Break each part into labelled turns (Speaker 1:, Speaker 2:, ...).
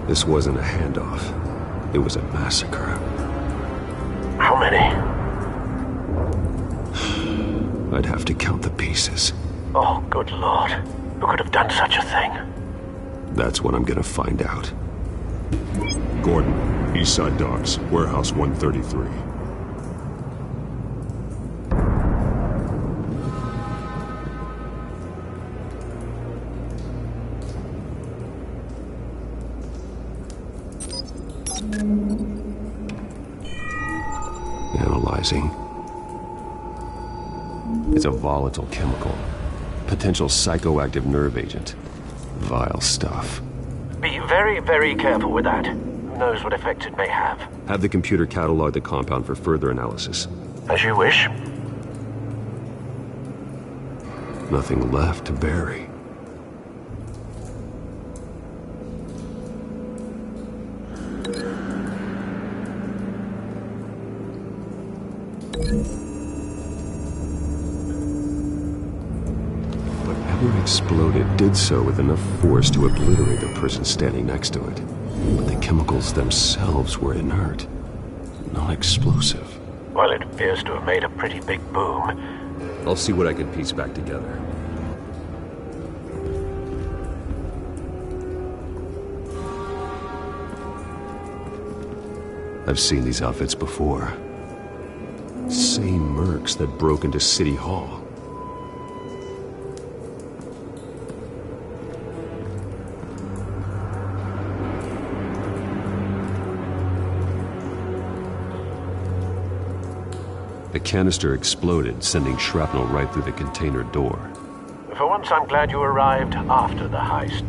Speaker 1: This wasn't a handoff. It was a massacre.
Speaker 2: How many?
Speaker 1: I'd have to count the pieces.
Speaker 2: Oh, good Lord. Who could have done such a thing?
Speaker 1: That's what I'm gonna find out.
Speaker 3: Gordon, Eastside Docks, Warehouse 133.
Speaker 1: Analyzing. It's a volatile chemical. Potential psychoactive nerve agent. Vile stuff.
Speaker 2: Be very, very careful with that. Who knows what effects it may have.
Speaker 1: Have the computer catalog the compound for further analysis.
Speaker 2: As you wish.
Speaker 1: Nothing left to bury. Whatever exploded did so with enough force to obliterate the person standing next to it. But the chemicals themselves were inert, non-explosive.
Speaker 2: Well, it appears to have made a pretty big boom.
Speaker 1: I'll see what I can piece back together. I've seen these outfits before. Same mercs that broke into City Hall. The canister exploded, sending shrapnel right through the container door.
Speaker 2: For once, I'm glad you arrived after the heist.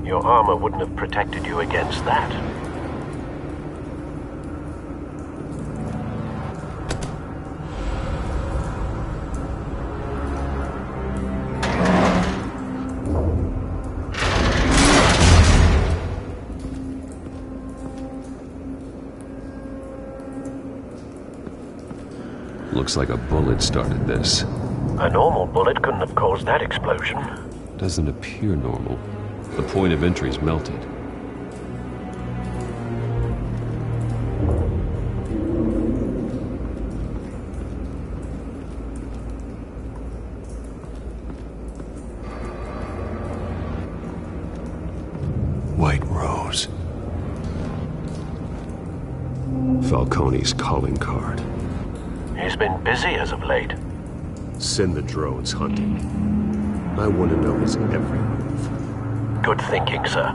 Speaker 2: Your armor wouldn't have protected you against that.
Speaker 1: Looks like a bullet started this.
Speaker 2: A normal bullet couldn't have caused that explosion.
Speaker 1: Doesn't appear normal. The point of entry's melted. White Rose. Falcone's calling card.
Speaker 2: He's been busy as of late.
Speaker 1: Send the drones hunting. I want to know his every move.
Speaker 2: Good thinking, sir.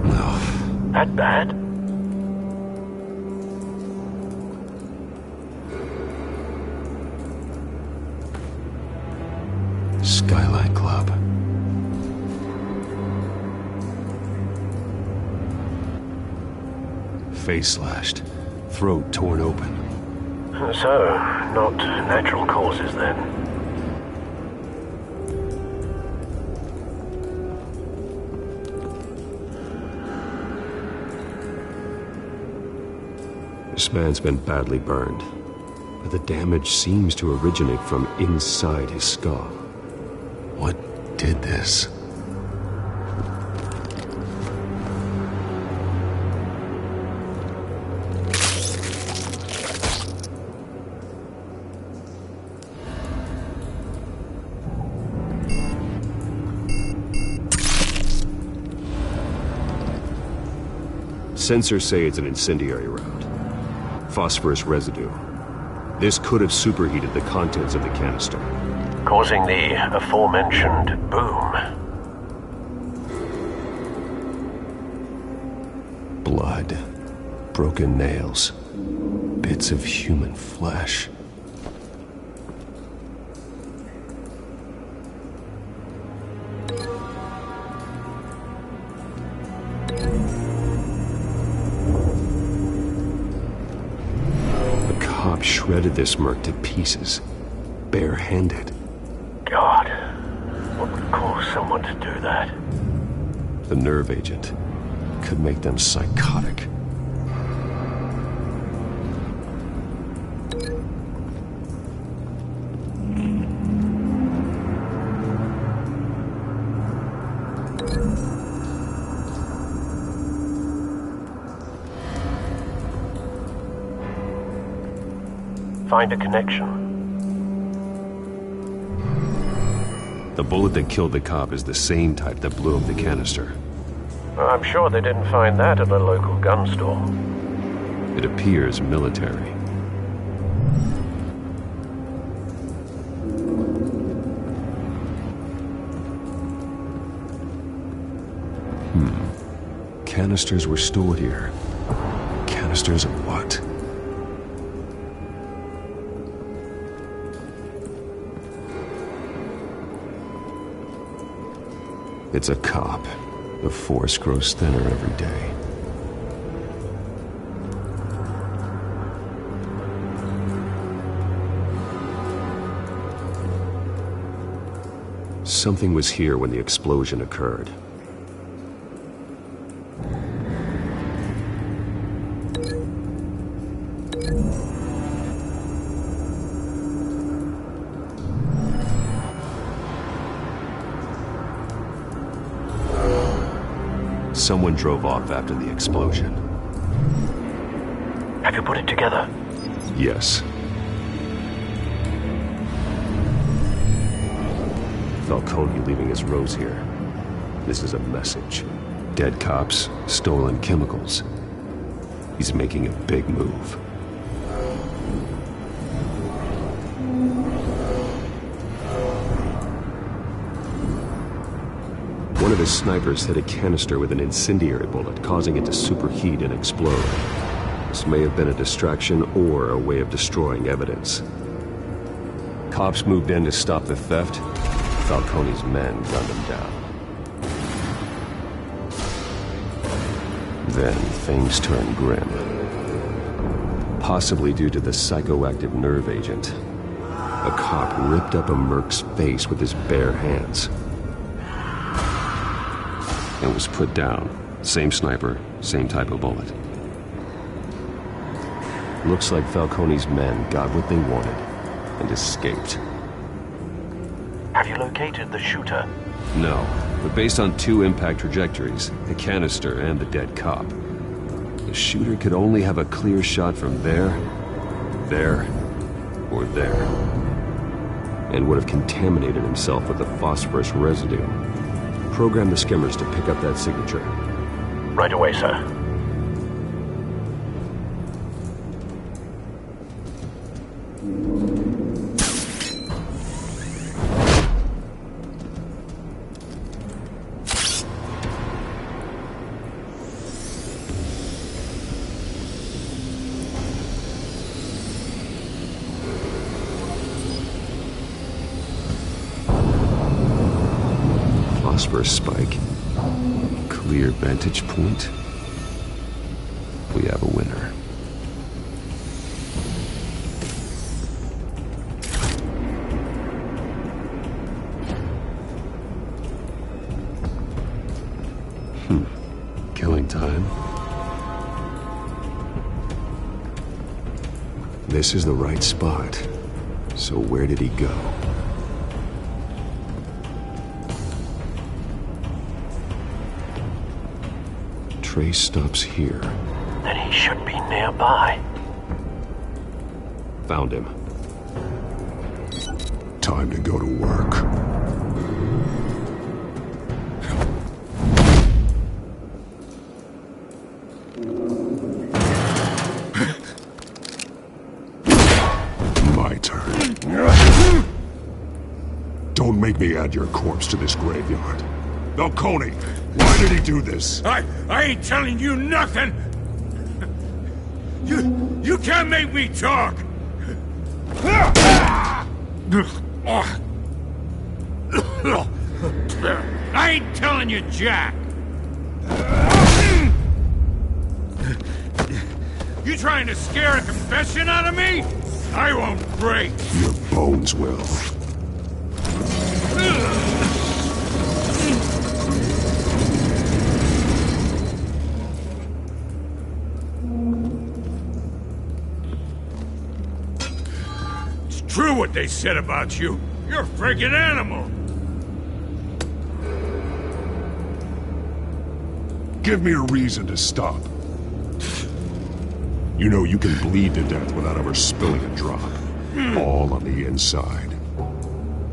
Speaker 1: No.
Speaker 2: That bad?
Speaker 1: Skylight Club. Face slashed, throat torn open.
Speaker 2: So, not natural causes then.
Speaker 1: This man's been badly burned, but the damage seems to originate from inside his skull. What did this? Sensors say it's an incendiary round. Phosphorus residue. This could have superheated the contents of the canister,
Speaker 2: Causing the aforementioned boom.
Speaker 1: Blood, broken nails, bits of human flesh. Shredded this merc to pieces, barehanded.
Speaker 2: God, what would cause someone to do that?
Speaker 1: The nerve agent could make them psychotic.
Speaker 2: find a connection.
Speaker 1: The bullet that killed the cop is the same type that blew up the canister.
Speaker 2: I'm sure they didn't find that at a local gun store.
Speaker 1: It appears military. Canisters were stored here. Canisters of what? It's a cop. The force grows thinner every day. Something was here when the explosion occurred. Someone drove off after the explosion.
Speaker 2: Have you put it together?
Speaker 1: Yes. Falcone leaving his rose here. This is a message. Dead cops, stolen chemicals. He's making a big move. One of his snipers hit a canister with an incendiary bullet, causing it to superheat and explode. This may have been a distraction or a way of destroying evidence. Cops moved in to stop the theft. Falcone's men gunned him down. Then things turned grim. Possibly due to the psychoactive nerve agent. A cop ripped up a merc's face with his bare hands. And was put down. Same sniper, same type of bullet. Looks like Falcone's men got what they wanted and escaped.
Speaker 2: Have you located the shooter?
Speaker 1: No, but based on two impact trajectories, the canister and the dead cop, the shooter could only have a clear shot from there, or there, and would have contaminated himself with the phosphorus residue. Program the skimmers to pick up that signature.
Speaker 2: Right away, sir.
Speaker 1: Phosphorus spike. Clear vantage point. We have a winner. Killing time. This is the right spot. So where did he go? Trace stops here.
Speaker 2: Then he should be nearby.
Speaker 1: Found him.
Speaker 3: Time to go to work. My turn. Don't make me add your corpse to this graveyard. Falcone, why did he do this?
Speaker 4: I ain't telling you nothing! You can't make me talk! I ain't telling you jack! You trying to scare a confession out of me? I won't break!
Speaker 3: Your bones will.
Speaker 4: True what they said about you. You're a freaking animal.
Speaker 3: Give me a reason to stop. You know you can bleed to death without ever spilling a drop. all on the inside.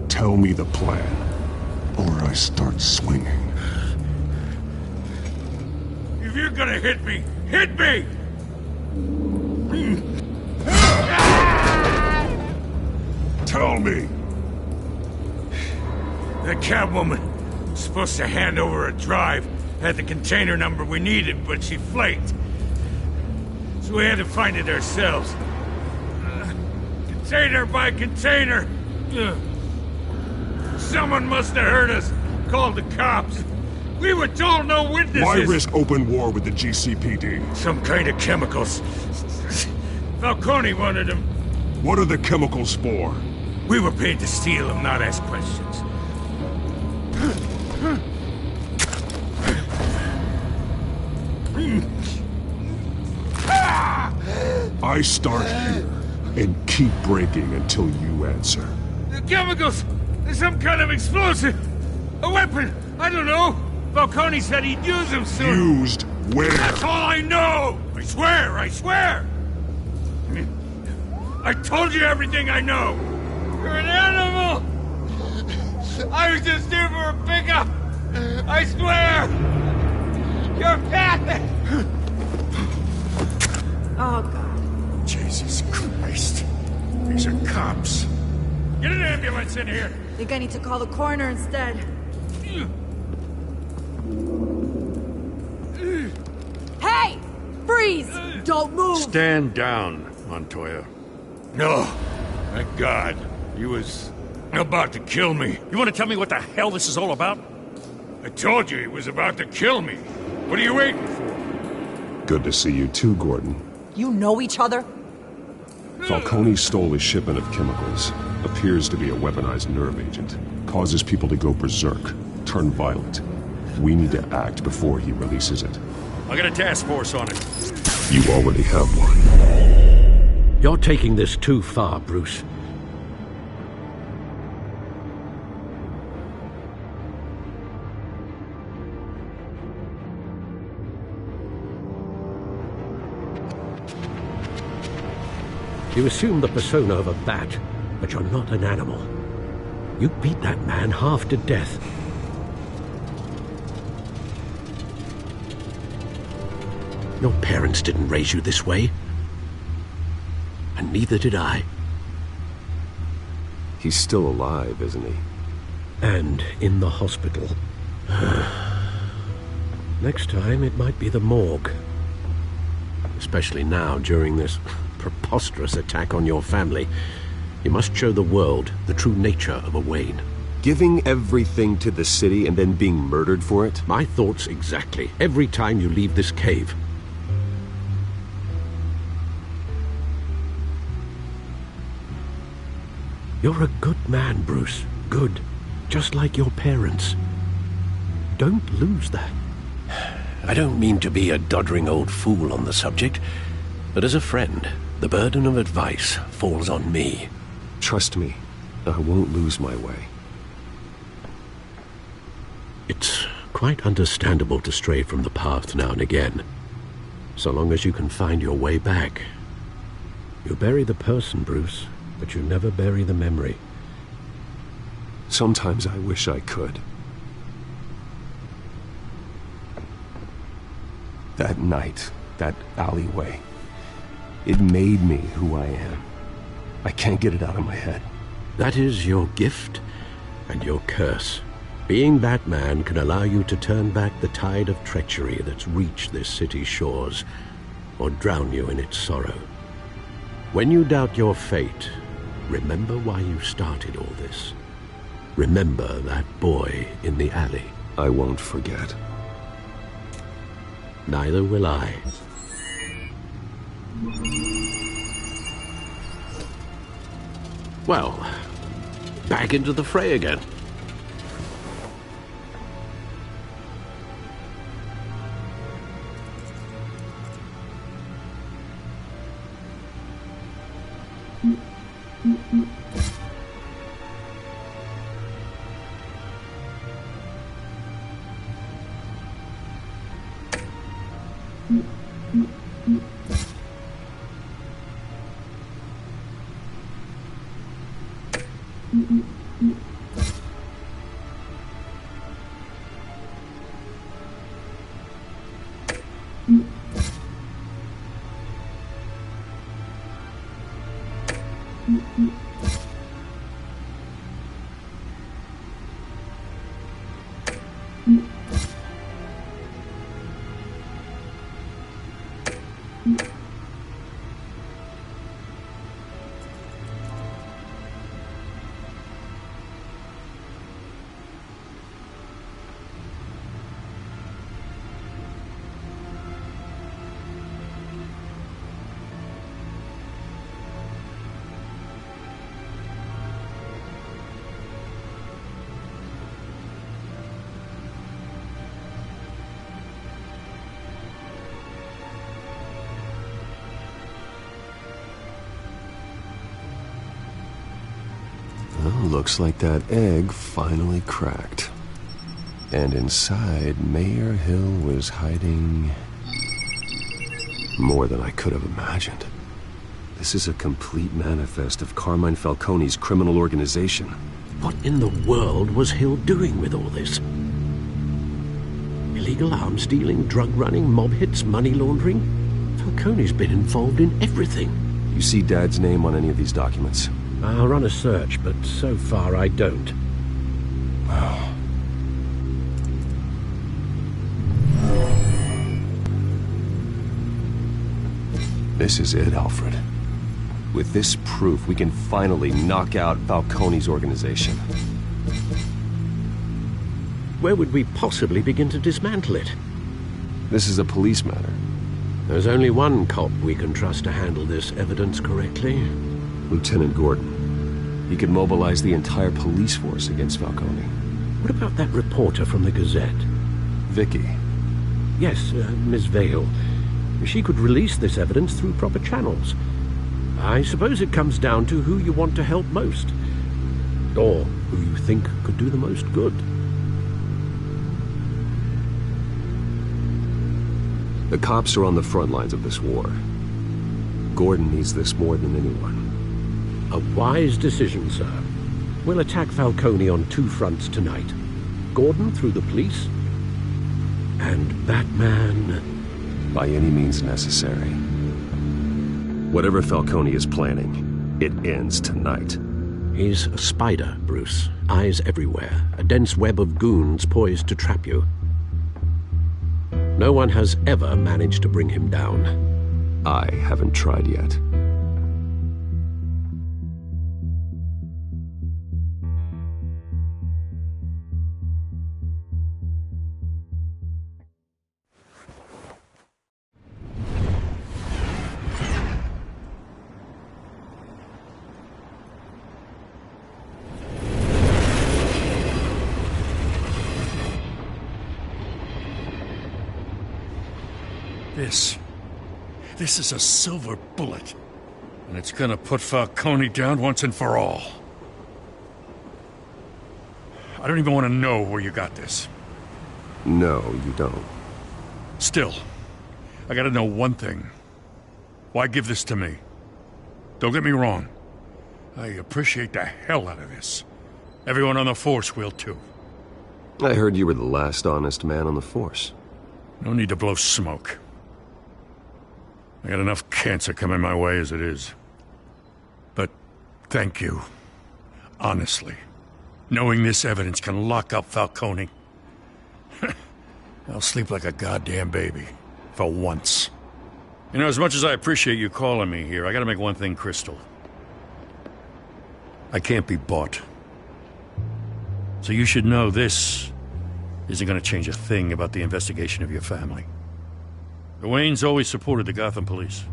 Speaker 3: Tell me the plan, or I start swinging.
Speaker 4: If you're gonna hit me, hit me!
Speaker 3: Tell me!
Speaker 4: That Catwoman was supposed to hand over a drive, had the container number we needed, but she flaked. So we had to find it ourselves. Container by container. Someone must have heard us, called the cops. We were told no witnesses.
Speaker 3: Why risk open war with the GCPD?
Speaker 4: Some kind of chemicals. Falcone wanted them.
Speaker 3: What are the chemicals for?
Speaker 4: We were paid to steal them, not ask questions.
Speaker 3: I start here and keep breaking until you answer.
Speaker 4: The chemicals! There's some kind of explosive! A weapon! I don't know! Falcone said he'd use them soon!
Speaker 3: Used where?
Speaker 4: That's all I know! I swear! I swear! I told you everything I know! You're an animal! I was just here for a pickup! I swear! You're pathetic!
Speaker 5: Oh, God.
Speaker 3: Jesus Christ. These are cops.
Speaker 4: Get an ambulance in here!
Speaker 5: Think I need to call the coroner instead. Hey! Freeze! Don't move!
Speaker 6: Stand down, Montoya.
Speaker 4: No. Thank God. He was about to kill me.
Speaker 6: You want to tell me what the hell this is all about?
Speaker 4: I told you he was about to kill me. What are you waiting for?
Speaker 1: Good to see you too, Gordon.
Speaker 5: You know each other?
Speaker 1: Falcone stole a shipment of chemicals. Appears to be a weaponized nerve agent. Causes people to go berserk, turn violent. We need to act before he releases it.
Speaker 6: I got a task force on it.
Speaker 1: You already have one.
Speaker 7: You're taking this too far, Bruce. You assume the persona of a bat, but you're not an animal. You beat that man half to death. Your parents didn't raise you this way. And neither did I.
Speaker 1: He's still alive, isn't he?
Speaker 7: And in the hospital. Next time, it might be the morgue. Especially now, during this preposterous attack on your family. You must show the world the true nature of a Wayne.
Speaker 1: Giving everything to the city and then being murdered for it?
Speaker 7: My thoughts exactly. Every time you leave this cave. You're a good man, Bruce. Good. Just like your parents. Don't lose that. I don't mean to be a doddering old fool on the subject, but as a friend, the burden of advice falls on me.
Speaker 1: Trust me, I won't lose my way.
Speaker 7: It's quite understandable to stray from the path now and again, so long as you can find your way back. You bury the person, Bruce, but you never bury the memory.
Speaker 1: Sometimes I wish I could. That night, that alleyway, it made me who I am. I can't get it out of my head.
Speaker 7: That is your gift and your curse. Being Batman can allow you to turn back the tide of treachery that's reached this city's shores, or drown you in its sorrow. When you doubt your fate, remember why you started all this. Remember that boy in the alley.
Speaker 1: I won't forget.
Speaker 7: Neither will I. Well, back into the fray again.
Speaker 1: Looks like that egg finally cracked. And inside, Mayor Hill was hiding more than I could have imagined. This is a complete manifest of Carmine Falcone's criminal organization.
Speaker 7: What in the world was Hill doing with all this? Illegal arms dealing, drug running, mob hits, money laundering? Falcone's been involved in everything.
Speaker 1: You see Dad's name on any of these documents?
Speaker 7: I'll run a search, but so far I don't.
Speaker 1: This is it, Alfred. With this proof, we can finally knock out Falcone's organization.
Speaker 7: Where would we possibly begin to dismantle it?
Speaker 1: This is a police matter.
Speaker 7: There's only one cop we can trust to handle this evidence correctly.
Speaker 1: Lieutenant Gordon. He could mobilize the entire police force against Falcone.
Speaker 7: What about that reporter from the Gazette?
Speaker 1: Vicky.
Speaker 7: Yes, Miss Vale. She could release this evidence through proper channels. I suppose it comes down to who you want to help most. Or who you think could do the most good.
Speaker 1: The cops are on the front lines of this war. Gordon needs this more than anyone.
Speaker 7: A wise decision, sir. We'll attack Falcone on two fronts tonight. Gordon through the police, and Batman...
Speaker 1: by any means necessary. Whatever Falcone is planning, it ends tonight.
Speaker 7: He's a spider, Bruce. Eyes everywhere. A dense web of goons poised to trap you. No one has ever managed to bring him down.
Speaker 1: I haven't tried yet.
Speaker 6: This is a silver bullet. And it's gonna put Falcone down once and for all. I don't even want to know where you got this.
Speaker 1: No, you don't.
Speaker 6: Still, I gotta know one thing. Why give this to me? Don't get me wrong. I appreciate the hell out of this. Everyone on the force will too.
Speaker 1: I heard you were the last honest man on the force.
Speaker 6: No need to blow smoke. I got enough cancer coming my way as it is. But thank you. Honestly. Knowing this evidence can lock up Falcone. I'll sleep like a goddamn baby. For once. You know, as much as I appreciate you calling me here, I gotta make one thing crystal. I can't be bought. So you should know this isn't gonna change a thing about the investigation of your family. The Waynes always supported the Gotham police.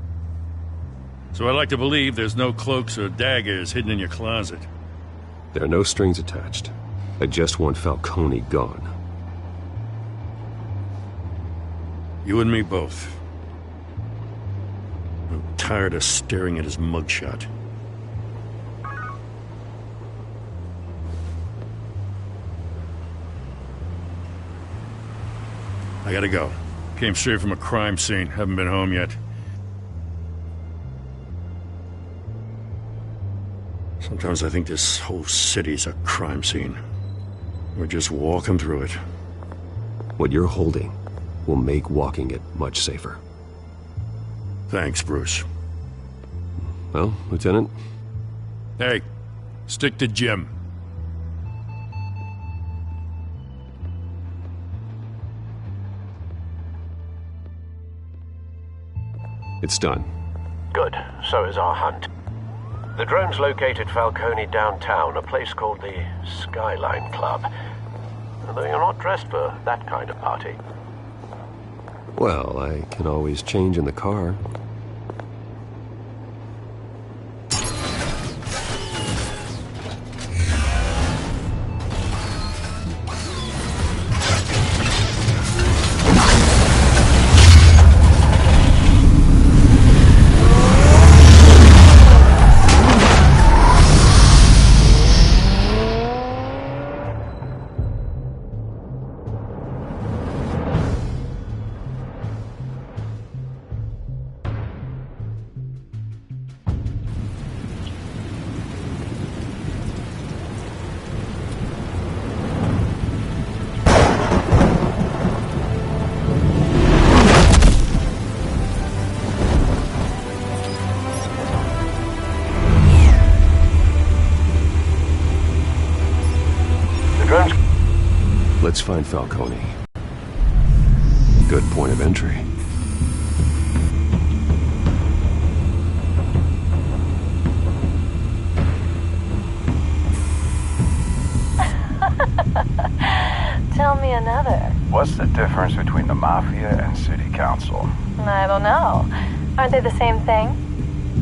Speaker 6: So I like to believe there's no cloaks or daggers hidden in your closet.
Speaker 1: There are no strings attached. I just want Falcone gone.
Speaker 6: You and me both. I'm tired of staring at his mugshot. I gotta go. Came straight from a crime scene. Haven't been home yet. Sometimes I think this whole city's a crime scene. We're just walking through it.
Speaker 1: What you're holding will make walking it much safer.
Speaker 6: Thanks, Bruce.
Speaker 1: Well, Lieutenant,
Speaker 6: Hey, stick to Jim.
Speaker 1: It's done.
Speaker 2: Good. So is our hunt. The drones located Falcone downtown, a place called the Skyline Club. Although you're not dressed for that kind of party.
Speaker 1: Well, I can always change in the car. Let's find Falcone. Good point of entry.
Speaker 8: Tell me another.
Speaker 9: What's the difference between the Mafia and City Council?
Speaker 8: I don't know. Aren't they the same thing?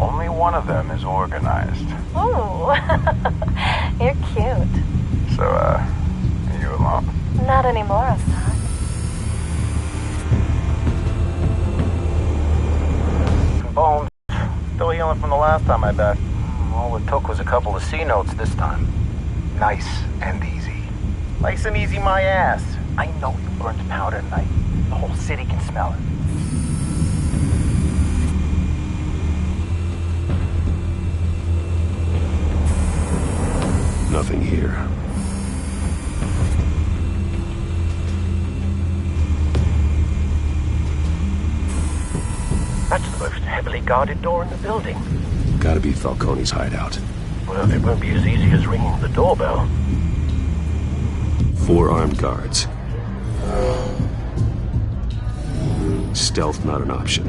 Speaker 9: Only one of them is organized.
Speaker 8: Ooh, you're cute.
Speaker 9: So, are you alone?
Speaker 8: Not anymore, Assad.
Speaker 10: Bones. Still healing from the last time I bet. All it took was a couple of C notes this time. Nice and easy. Nice and easy my ass. I know you burnt powder tonight. The whole city can smell it.
Speaker 1: Nothing here.
Speaker 2: That's the most heavily guarded door in the building.
Speaker 1: Gotta be Falcone's hideout.
Speaker 2: Well, it won't be as easy as ringing the doorbell.
Speaker 1: 4 armed guards. Stealth not an option.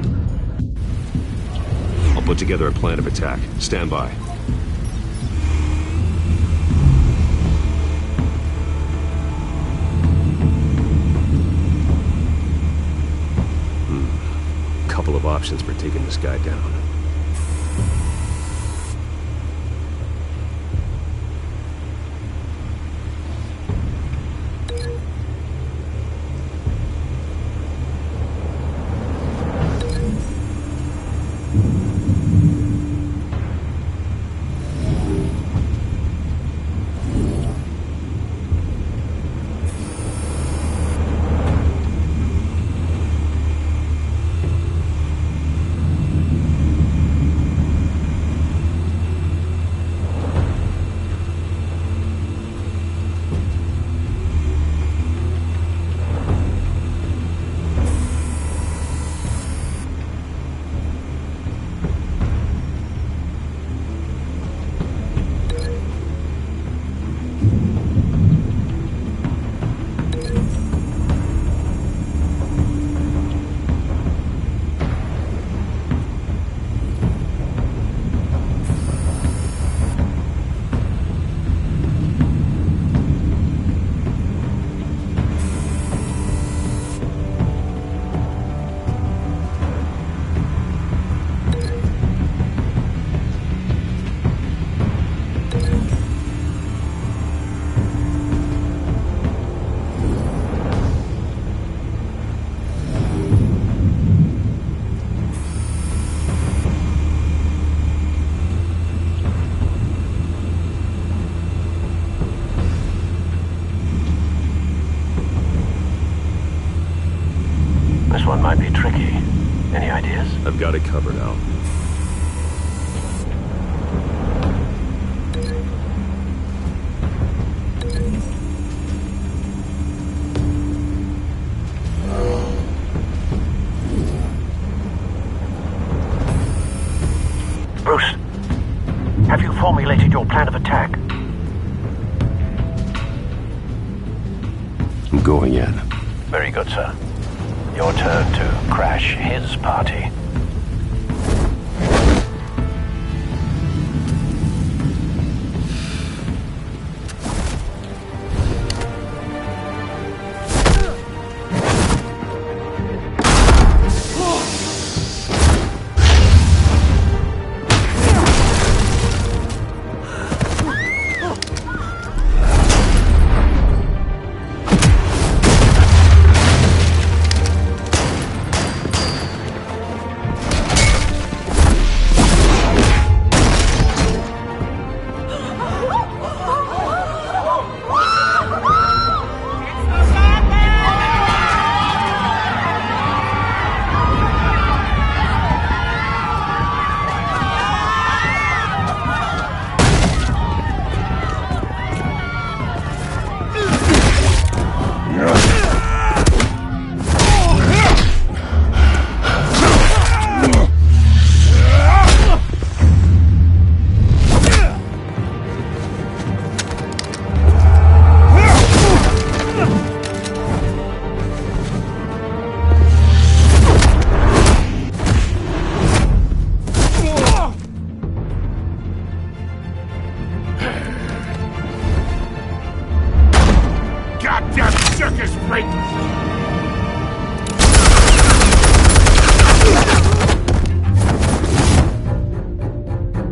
Speaker 1: I'll put together a plan of attack. Stand by. Couple of options for taking this guy down.
Speaker 2: This one might be tricky. Any ideas?
Speaker 1: I've got it covered, Al.
Speaker 2: Bruce, have you formulated your plan of attack.
Speaker 1: I'm going in.
Speaker 2: Very good, sir. Your turn to crash his party.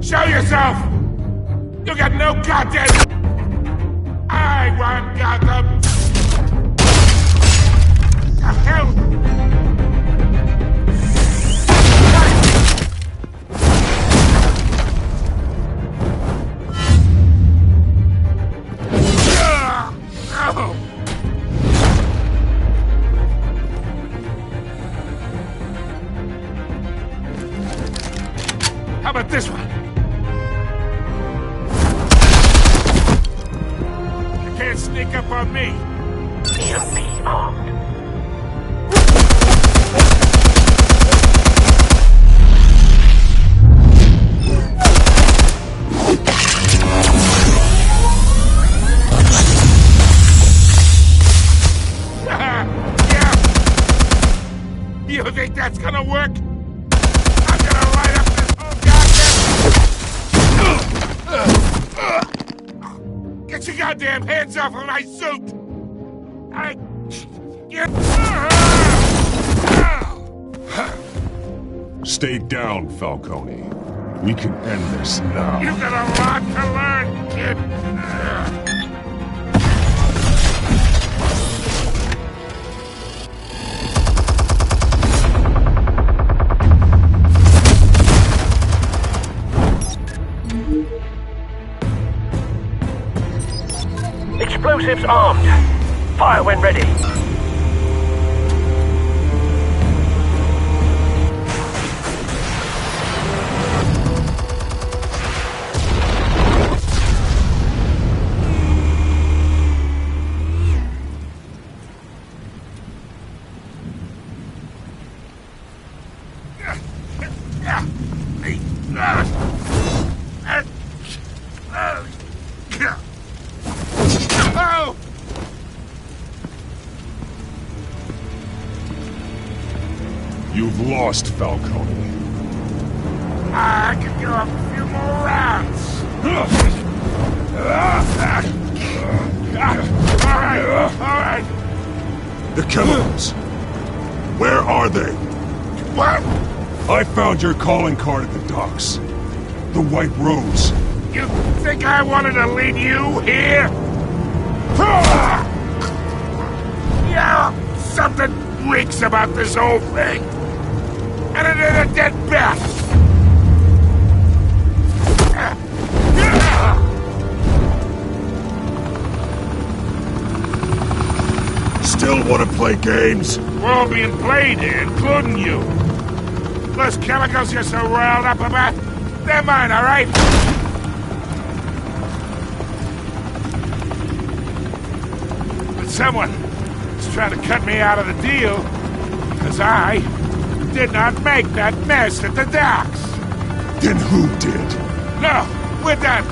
Speaker 4: Show yourself! You got no goddamn... I run Gotham! The hell? How about this one? You can't sneak up on me.
Speaker 2: EMP armed.
Speaker 4: Yeah. You think that's gonna work? I'm gonna light up this whole goddamn... Get your goddamn hands off of my suit!
Speaker 3: Stay down, Falcone. We can end this now.
Speaker 4: You got a lot to learn, kid!
Speaker 2: Explosives armed. Fire when ready.
Speaker 3: You've lost, Falcone.
Speaker 4: I could go up a few more rounds. All right.
Speaker 3: The chemicals. Where are they?
Speaker 4: What?
Speaker 3: I found your calling card at the docks. The White Rose.
Speaker 4: You think I wanted to lead you here? Yeah, something reeks about this whole thing. And it is a dead bat!
Speaker 3: Still want to play games?
Speaker 4: We're all being played here, including you. Those chemicals you're so riled up about, they're mine, all right? But someone is trying to cut me out of the deal, because I did not make that mess at the docks.
Speaker 3: Then who did?
Speaker 4: No, with them!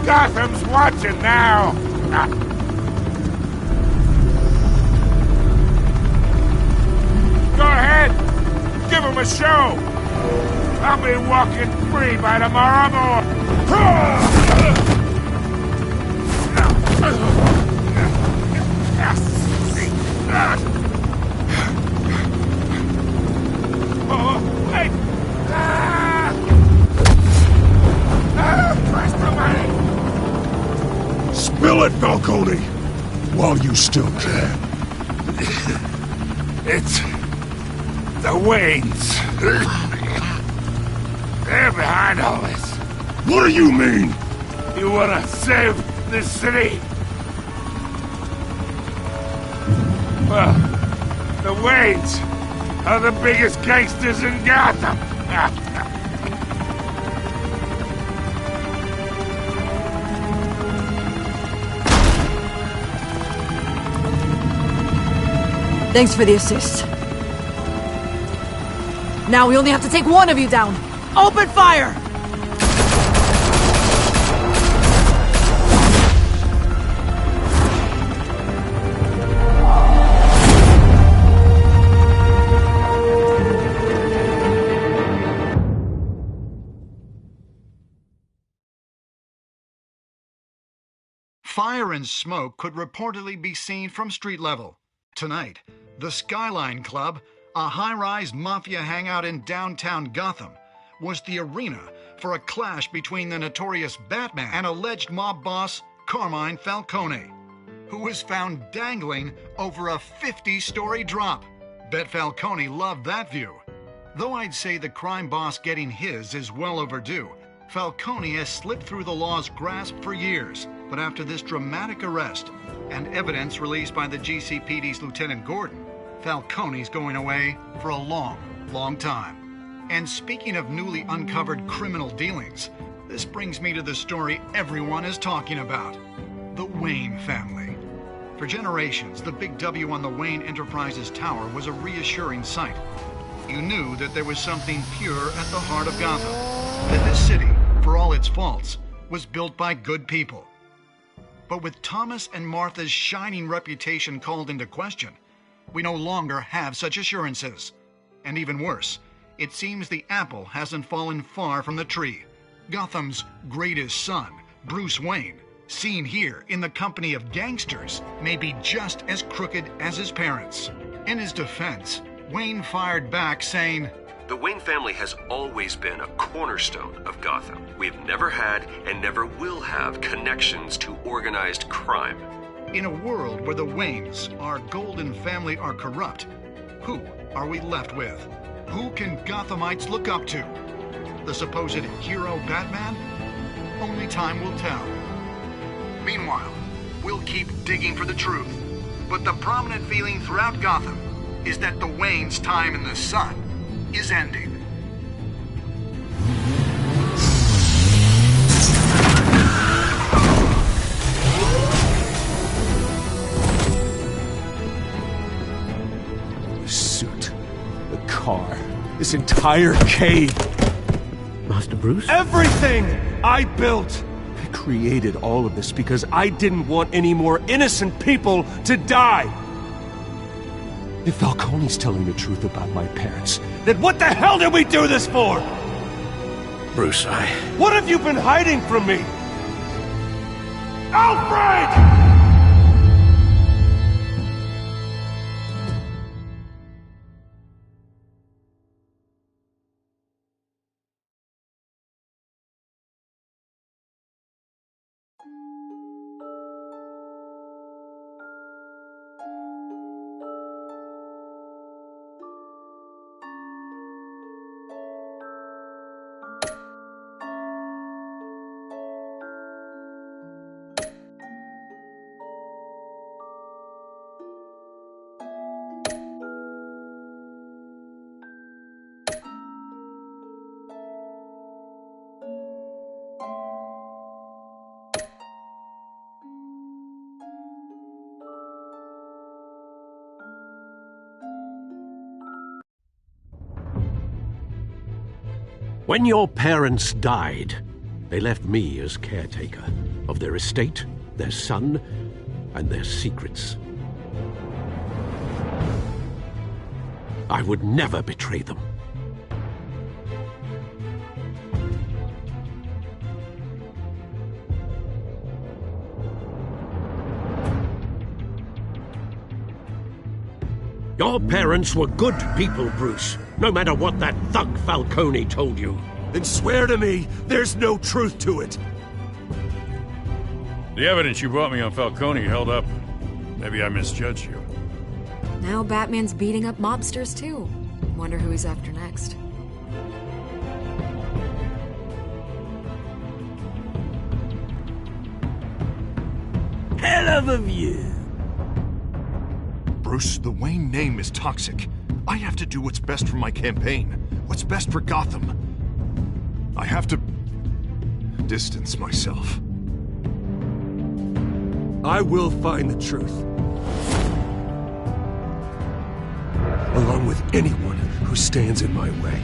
Speaker 4: Gotham's watching now! Go ahead! Give them a show! I'll be walking free by tomorrow morning! Oh, wait! Press the money!
Speaker 3: Spill it, Falcone! While you still can.
Speaker 4: It's... the Waynes. They're behind all this.
Speaker 3: What do you mean?
Speaker 4: You wanna save this city? Well, the Waynes are the biggest gangsters in Gotham.
Speaker 5: Thanks for the assist. Now we only have to take one of you down. Open fire!
Speaker 11: Fire and smoke could reportedly be seen from street level. Tonight, the Skyline Club, a high-rise mafia hangout in downtown Gotham, was the arena for a clash between the notorious Batman and alleged mob boss Carmine Falcone, who was found dangling over a 50-story drop. Bet Falcone loved that view. Though I'd say the crime boss getting his is well overdue, Falcone has slipped through the law's grasp for years. But after this dramatic arrest and evidence released by the GCPD's Lieutenant Gordon, Falcone's going away for a long, long time. And speaking of newly uncovered criminal dealings, this brings me to the story everyone is talking about: the Wayne family. For generations, the big W on the Wayne Enterprises Tower was a reassuring sight. You knew that there was something pure at the heart of Gotham, that this city, for all its faults, was built by good people. But with Thomas and Martha's shining reputation called into question, we no longer have such assurances. And even worse, it seems the apple hasn't fallen far from the tree. Gotham's greatest son, Bruce Wayne, seen here in the company of gangsters, may be just as crooked as his parents. In his defense, Wayne fired back saying,
Speaker 1: "The Wayne family has always been a cornerstone of Gotham. We've never had and never will have connections to organized crime."
Speaker 11: In a world where the Waynes, our golden family, are corrupt, who are we left with? Who can Gothamites look up to? The supposed hero Batman? Only time will tell. Meanwhile, we'll keep digging for the truth. But the prominent feeling throughout Gotham is that the Waynes' time in the sun is ending.
Speaker 3: The suit, the car, this entire cave.
Speaker 7: Master Bruce?
Speaker 3: Everything I built! I created all of this because I didn't want any more innocent people to die! If Falcone's telling the truth about my parents, then what the hell did we do this for?
Speaker 7: Bruce,
Speaker 3: What have you been hiding from me? Alfred!
Speaker 7: When your parents died, They left me as caretaker of their estate, their son, and their secrets. I would never betray them. Your parents were good people, Bruce, no matter what that thug Falcone told you.
Speaker 3: Then swear to me there's no truth to it.
Speaker 6: The evidence you brought me on Falcone held up. Maybe I misjudged you.
Speaker 12: Now Batman's beating up mobsters, too. Wonder who he's after next.
Speaker 13: Hell of a view.
Speaker 14: Bruce, the Wayne name is toxic. I have to do what's best for my campaign. What's best for Gotham. I have to distance myself.
Speaker 3: I will find the truth. Along with anyone who stands in my way.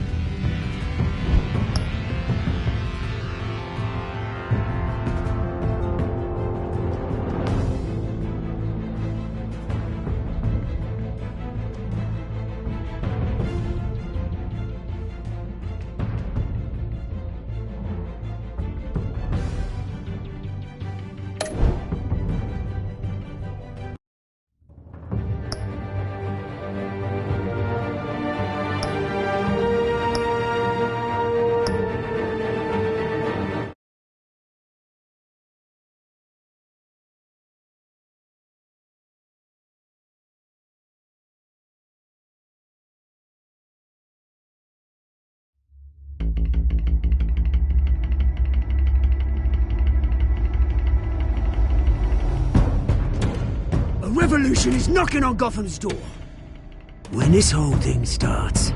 Speaker 13: A revolution is knocking on Gotham's door. When this whole thing starts,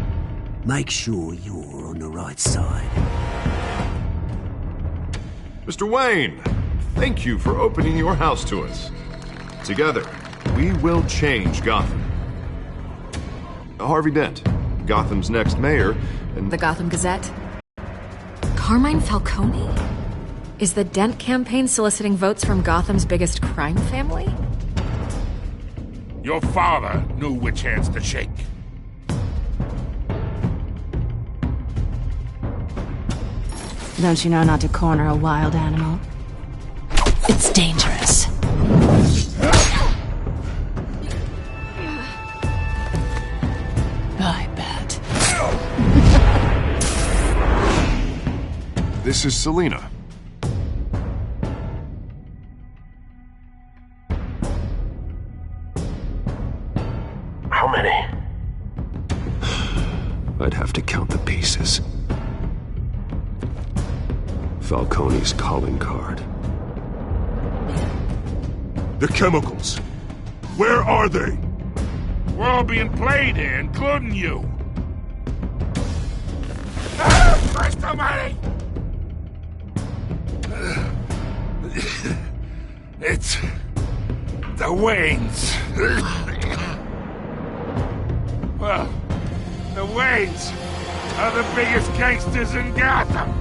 Speaker 13: make sure you're on the right side.
Speaker 14: Mr. Wayne, thank you for opening your house to us. Together, we will change Gotham. Harvey Dent, Gotham's next mayor, and...
Speaker 12: The Gotham Gazette? Carmine Falcone? Is the Dent campaign soliciting votes from Gotham's biggest crime family?
Speaker 4: Your father knew which hands to shake.
Speaker 5: Don't you know not to corner a wild animal? It's dangerous. I bet.
Speaker 14: This is Selina.
Speaker 2: How many?
Speaker 1: I'd have to count the pieces. Falcone's calling card.
Speaker 3: The chemicals. Where are they?
Speaker 4: We're all being played here, including you. Christ almighty! It's the Waynes. Well, the Waynes are the biggest gangsters in Gotham.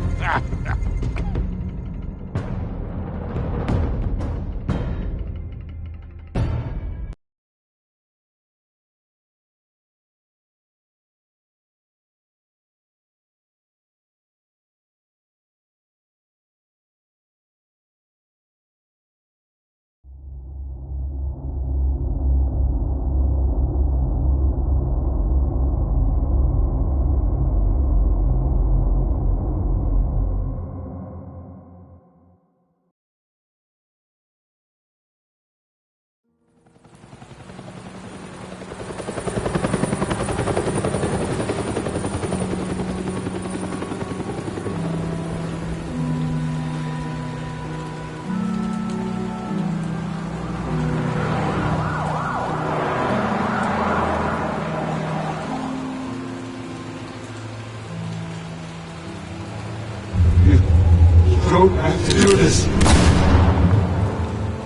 Speaker 3: Don't have to do this.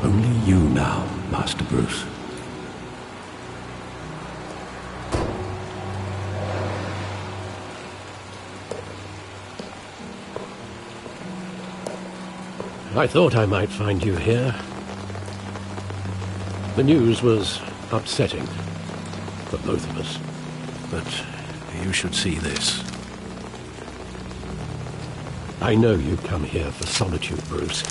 Speaker 7: Only you now, Master Bruce. I thought I might find you here. The news was upsetting for both of us. But you should see this. I know you come here for solitude, Bruce.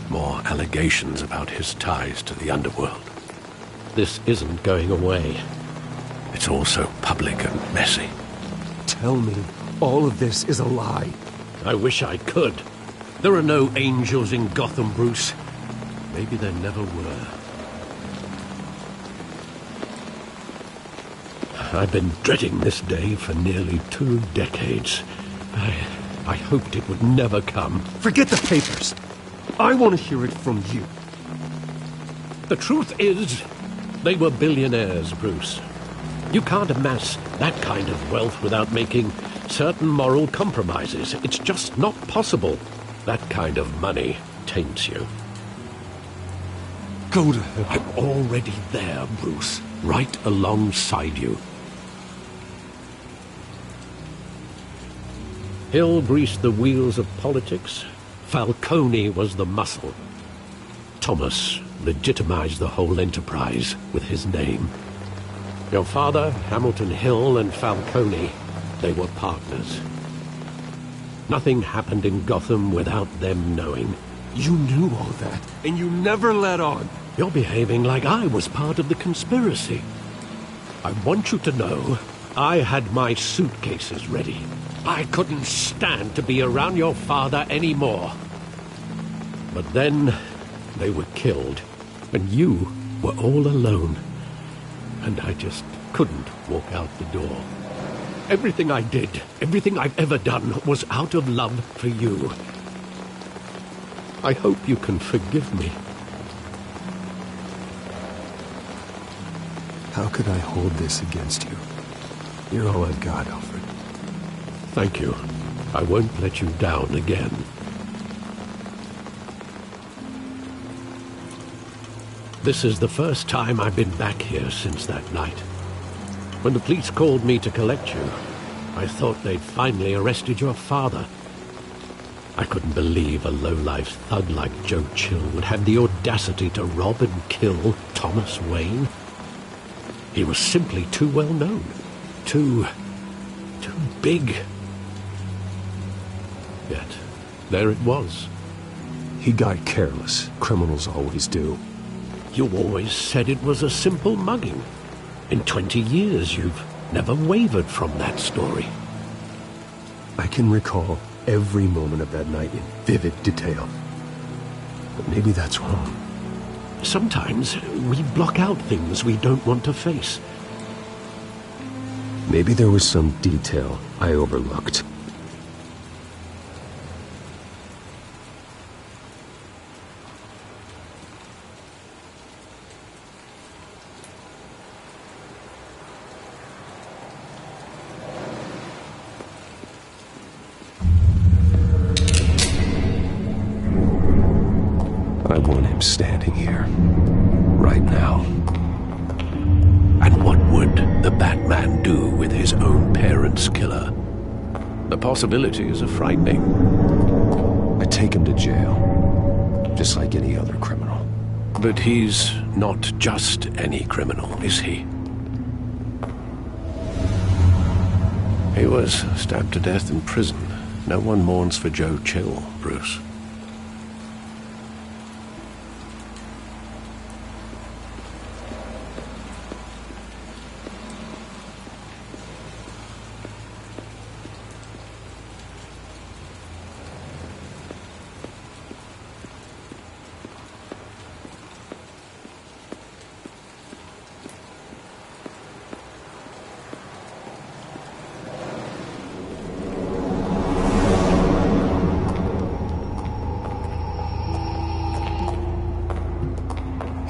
Speaker 7: More allegations about his ties to the underworld. This isn't going away. It's all so public and messy.
Speaker 3: Tell me, all of this is a lie.
Speaker 7: I wish I could. There are no angels in Gotham, Bruce. Maybe there never were. I've been dreading this day for nearly 2 decades. I hoped it would never come.
Speaker 3: Forget the papers. I want to hear it from you.
Speaker 7: The truth is, they were billionaires, Bruce. You can't amass that kind of wealth without making certain moral compromises. It's just not possible. That kind of money taints you.
Speaker 3: Go to hell.
Speaker 7: I'm already there, Bruce. Right alongside you. Hill greased the wheels of politics. Falcone was the muscle. Thomas legitimized the whole enterprise with his name. Your father, Hamilton Hill, and Falcone, they were partners. Nothing happened in Gotham without them knowing.
Speaker 3: You knew all that, and you never let on.
Speaker 7: You're behaving like I was part of the conspiracy. I want you to know I had my suitcases ready. I couldn't stand to be around your father anymore. But then they were killed, and you were all alone. And I just couldn't walk out the door. Everything I did, everything I've ever done, was out of love for you. I hope you can forgive me.
Speaker 3: How could I hold this against you? You're all I've got, Alfred.
Speaker 7: Thank you. I won't let you down again. This is the first time I've been back here since that night. When the police called me to collect you, I thought they'd finally arrested your father. I couldn't believe a low-life thug like Joe Chill would have the audacity to rob and kill Thomas Wayne. He was simply too well known. Too big. Yet, there it was.
Speaker 3: He got careless. Criminals always do.
Speaker 7: You always said it was a simple mugging. In 20 years, you've never wavered from that story.
Speaker 3: I can recall every moment of that night in vivid detail. But maybe that's wrong.
Speaker 7: Sometimes we block out things we don't want to face.
Speaker 3: Maybe there was some detail I overlooked. I want him standing here, right now.
Speaker 7: And what would the Batman do with his own parents' killer? The possibilities are frightening.
Speaker 3: I take him to jail, just like any other criminal.
Speaker 7: But he's not just any criminal, is he? He was stabbed to death in prison. No one mourns for Joe Chill, Bruce.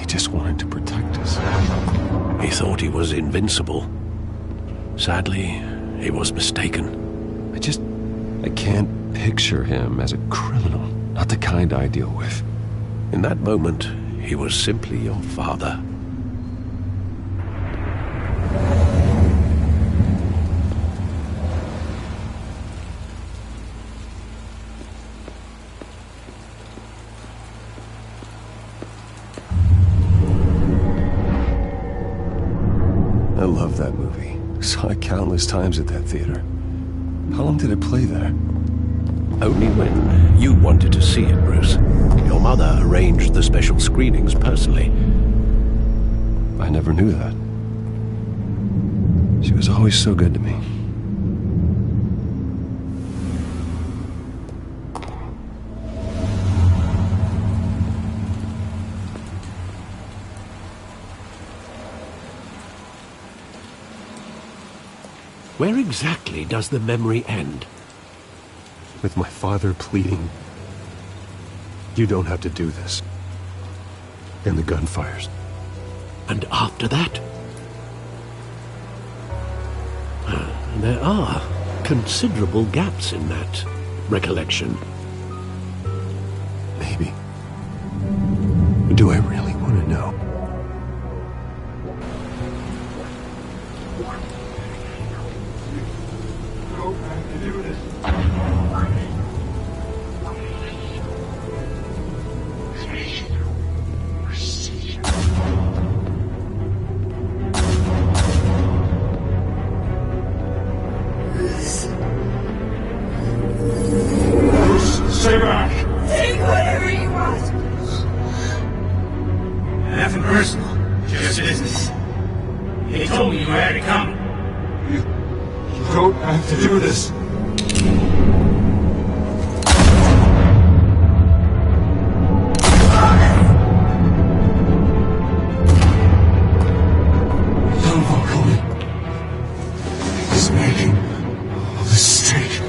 Speaker 3: Just wanted to protect us.
Speaker 7: He thought he was invincible. Sadly, he was mistaken.
Speaker 3: I can't picture him as a criminal. Not the kind I deal with.
Speaker 7: In that moment, he was simply your father.
Speaker 3: love that movie. Saw it countless times at that theater. How long did it play there?
Speaker 7: Only when you wanted to see it, Bruce. Your mother arranged the special screenings personally.
Speaker 3: I never knew that. She was always so good to me.
Speaker 7: Where exactly does the memory end?
Speaker 3: With my father pleading, "You don't have to do this." And the gunfires.
Speaker 7: And after that? There are considerable gaps in that recollection.
Speaker 3: Maybe. Do I really want to know?
Speaker 4: Stay back! Take whatever you want! Nothing personal, just business. They told me you had to come. You don't have to do this. Don't follow me. He's making a mistake.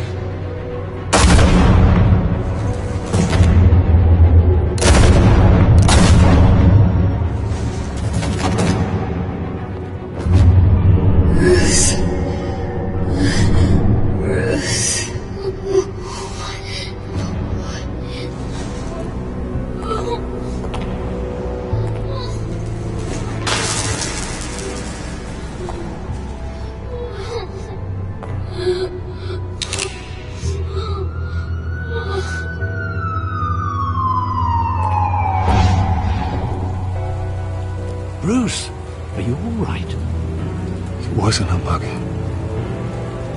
Speaker 7: Bruce, are you all right?
Speaker 3: It wasn't a mugging.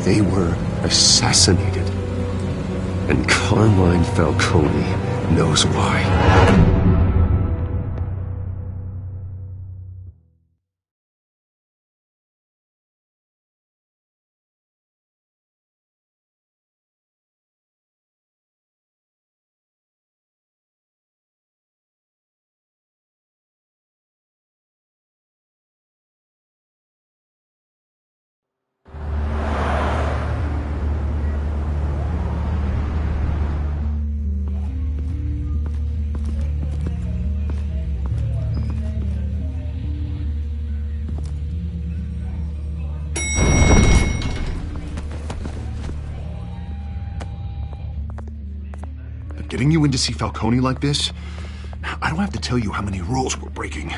Speaker 3: They were assassinated. And Carmine Falcone knows why.
Speaker 14: Getting you in to see Falcone like this, I don't have to tell you how many rules we're breaking.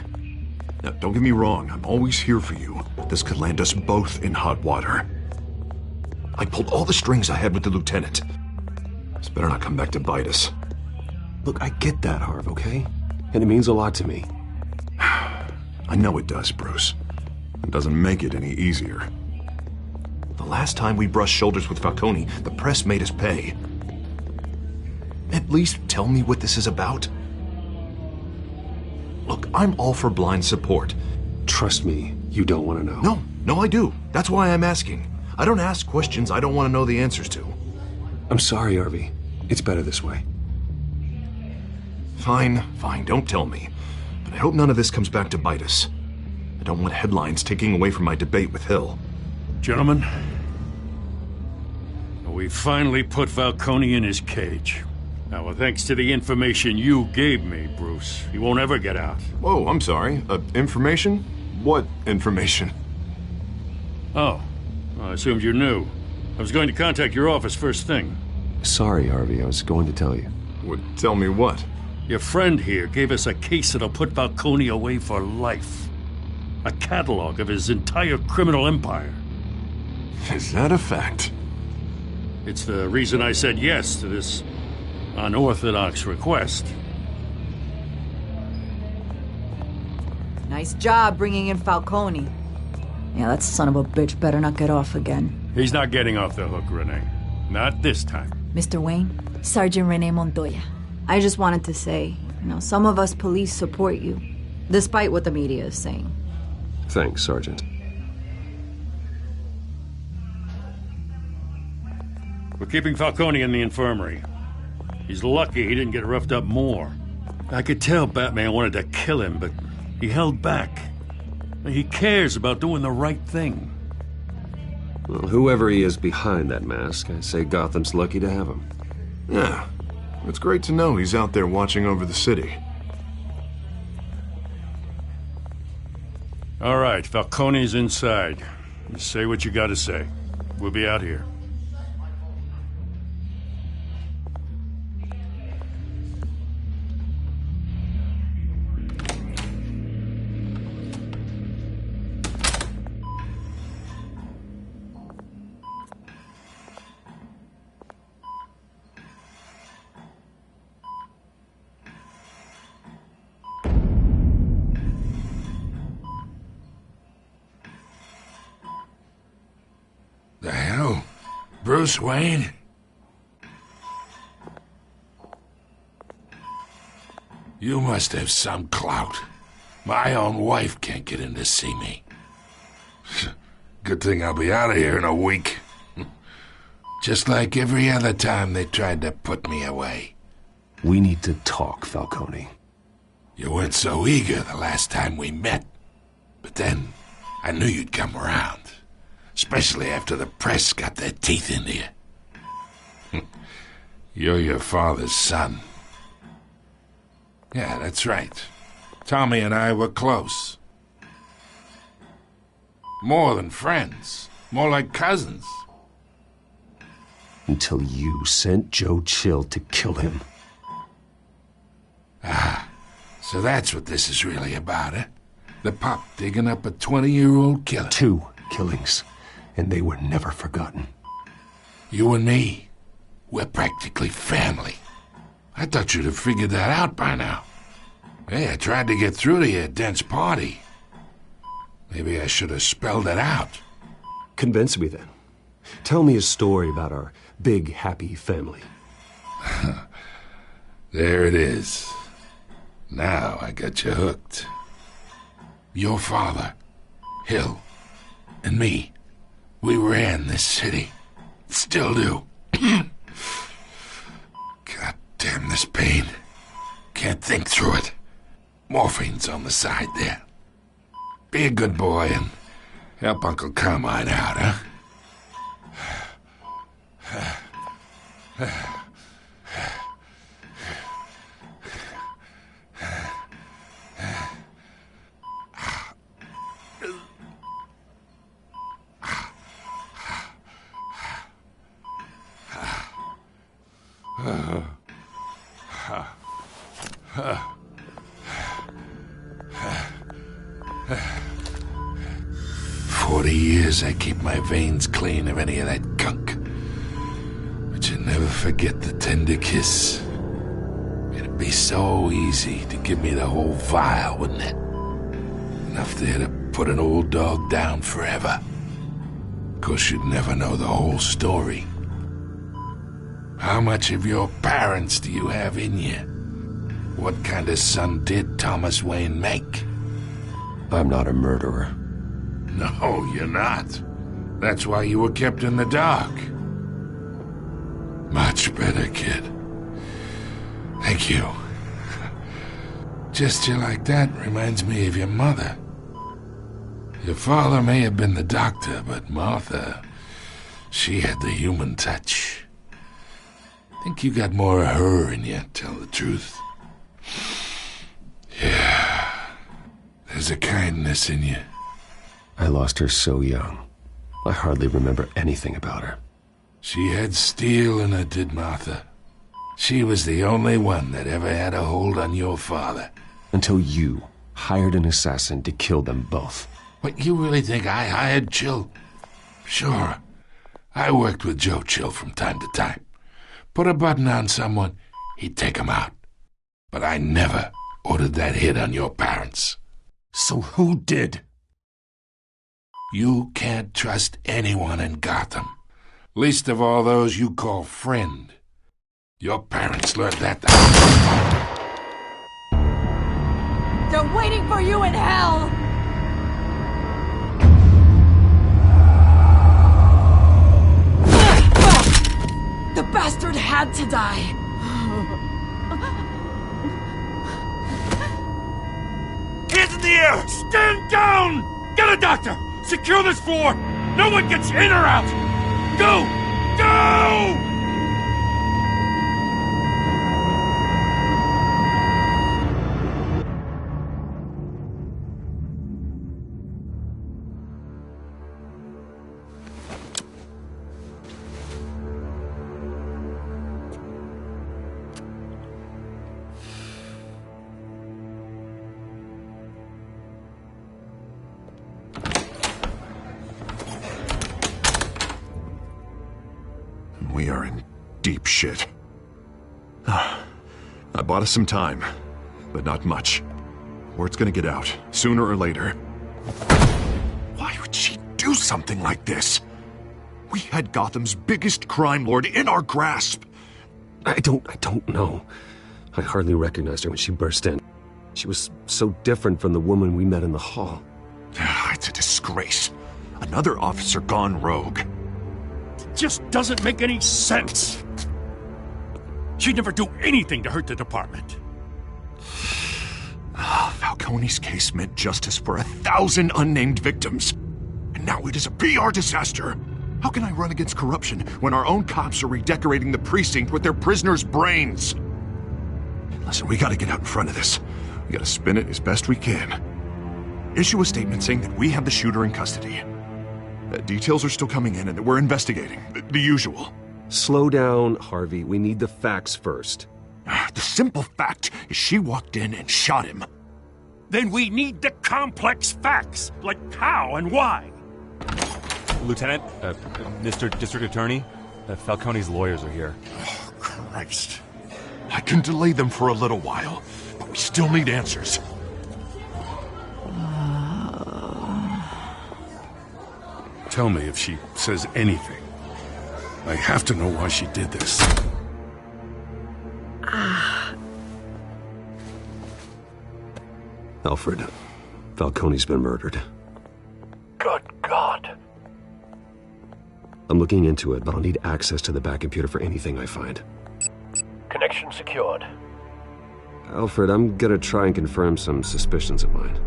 Speaker 14: Now, don't get me wrong, I'm always here for you, but this could land us both in hot water. I pulled all the strings I had with the lieutenant. This better not come back to bite us.
Speaker 3: Look, I get that, Harv, okay? And it means a lot to me.
Speaker 14: I know it does, Bruce. It doesn't make it any easier. The last time we brushed shoulders with Falcone, the press made us pay. At least tell me what this is about. Look, I'm all for blind support.
Speaker 3: Trust me, you don't want to know.
Speaker 14: No, I do. That's why I'm asking. I don't ask questions I don't want to know the answers to.
Speaker 3: I'm sorry, Harvey. It's better this way.
Speaker 14: Fine, don't tell me. But I hope none of this comes back to bite us. I don't want headlines taking away from my debate with Hill.
Speaker 6: Gentlemen, we finally put Falcone in his cage. Now, well, thanks to the information you gave me, Bruce, he won't ever get out.
Speaker 14: Whoa, I'm sorry. Information? What information?
Speaker 6: Oh, I assumed you knew. I was going to contact your office first thing.
Speaker 3: Sorry, Harvey, I was going to tell you.
Speaker 14: Would tell me what?
Speaker 6: Your friend here gave us a case that'll put Falcone away for life. A catalog of his entire criminal empire.
Speaker 14: Is that a fact?
Speaker 6: It's the reason I said yes to this unorthodox request.
Speaker 15: Nice job bringing in Falcone. Yeah, that son of a bitch better not get off again.
Speaker 6: He's not getting off the hook, Renee. Not this time.
Speaker 15: Mr. Wayne, Sergeant Renee Montoya. I just wanted to say, some of us police support you, despite what the media is saying.
Speaker 1: Thanks, Sergeant.
Speaker 6: We're keeping Falcone in the infirmary. He's lucky he didn't get roughed up more. I could tell Batman wanted to kill him, but he held back. He cares about doing the right thing.
Speaker 1: Well, whoever he is behind that mask, I say Gotham's lucky to have him.
Speaker 14: Yeah, it's great to know he's out there watching over the city.
Speaker 6: All right, Falcone's inside. You say what you gotta say. We'll be out here.
Speaker 16: The hell? Bruce Wayne? You must have some clout. My own wife can't get in to see me. Good thing I'll be out of here in a week. Just like every other time they tried to put me away.
Speaker 1: We need to talk, Falcone.
Speaker 16: You weren't so eager the last time we met. But then, I knew you'd come around. Especially after the press got their teeth into you. You're your father's son. Yeah, that's right. Tommy and I were close. More than friends. More like cousins.
Speaker 1: Until you sent Joe Chill to kill him.
Speaker 16: Ah, so that's what this is really about, eh? The pup digging up a 20-year-old killer.
Speaker 1: 2 killings. And they were never forgotten.
Speaker 16: You and me, we're practically family. I thought you'd have figured that out by now. Hey, I tried to get through to your dense party. Maybe I should have spelled it out.
Speaker 1: Convince me then. Tell me a story about our big, happy family.
Speaker 16: There it is. Now I got you hooked. Your father, Hill, and me. We ran this city. Still do. God damn this pain. Can't think through it. Morphine's on the side there. Be a good boy and help Uncle Carmine out, huh? I keep my veins clean of any of that gunk. But you never forget the tender kiss. It'd be so easy to give me the whole vial, wouldn't it? Enough there to put an old dog down forever. Of course, you'd never know the whole story. How much of your parents do you have in you? What kind of son did Thomas Wayne make?
Speaker 1: I'm not a murderer.
Speaker 16: No, you're not. That's why you were kept in the dark. Much better, kid. Thank you. Gesture like that reminds me of your mother. Your father may have been the doctor, but Martha, she had the human touch. Think you got more of her in you, tell the truth. Yeah. There's a kindness in you.
Speaker 1: I lost her so young. I hardly remember anything about her.
Speaker 16: She had steel in her, did Martha. She was the only one that ever had a hold on your father.
Speaker 1: Until you hired an assassin to kill them both.
Speaker 16: What, you really think I hired Chill? Sure. I worked with Joe Chill from time to time. Put a button on someone, he'd take him out. But I never ordered that hit on your parents.
Speaker 1: So who did?
Speaker 16: You can't trust anyone in Gotham. Least of all those you call friend. Your parents learned that.
Speaker 15: They're waiting for you in hell! The bastard had to die!
Speaker 3: Hands in the air! Stand down! Get a doctor! Secure this floor! No one gets in or out! Go! Go!
Speaker 14: We are in deep shit. I bought us some time, but not much. Word's gonna get out, sooner or later. Why would she do something like this? We had Gotham's biggest crime lord in our grasp.
Speaker 1: I don't know. I hardly recognized her when she burst in. She was so different from the woman we met in the hall.
Speaker 14: It's a disgrace. Another officer gone rogue.
Speaker 3: Just doesn't make any sense. She'd never do anything to hurt the department.
Speaker 14: Falcone's case meant justice for 1,000 unnamed victims. And now it is a PR disaster. How can I run against corruption when our own cops are redecorating the precinct with their prisoners' brains? Listen, we gotta get out in front of this. We gotta spin it as best we can. Issue a statement saying that we have the shooter in custody. Details are still coming in and that we're investigating. The usual.
Speaker 1: Slow down, Harvey. We need the facts first.
Speaker 14: The simple fact is she walked in and shot him.
Speaker 3: Then we need the complex facts, like how and why.
Speaker 17: Lieutenant, Mr. District Attorney, Falcone's lawyers are here.
Speaker 14: Oh, Christ. I can delay them for a little while, but we still need answers.
Speaker 6: Tell me if she says anything. I have to know why she did this.
Speaker 1: Alfred, Falcone's been murdered.
Speaker 2: Good God.
Speaker 1: I'm looking into it, but I'll need access to the back computer for anything I find.
Speaker 2: Connection secured.
Speaker 1: Alfred, I'm gonna try and confirm some suspicions of mine.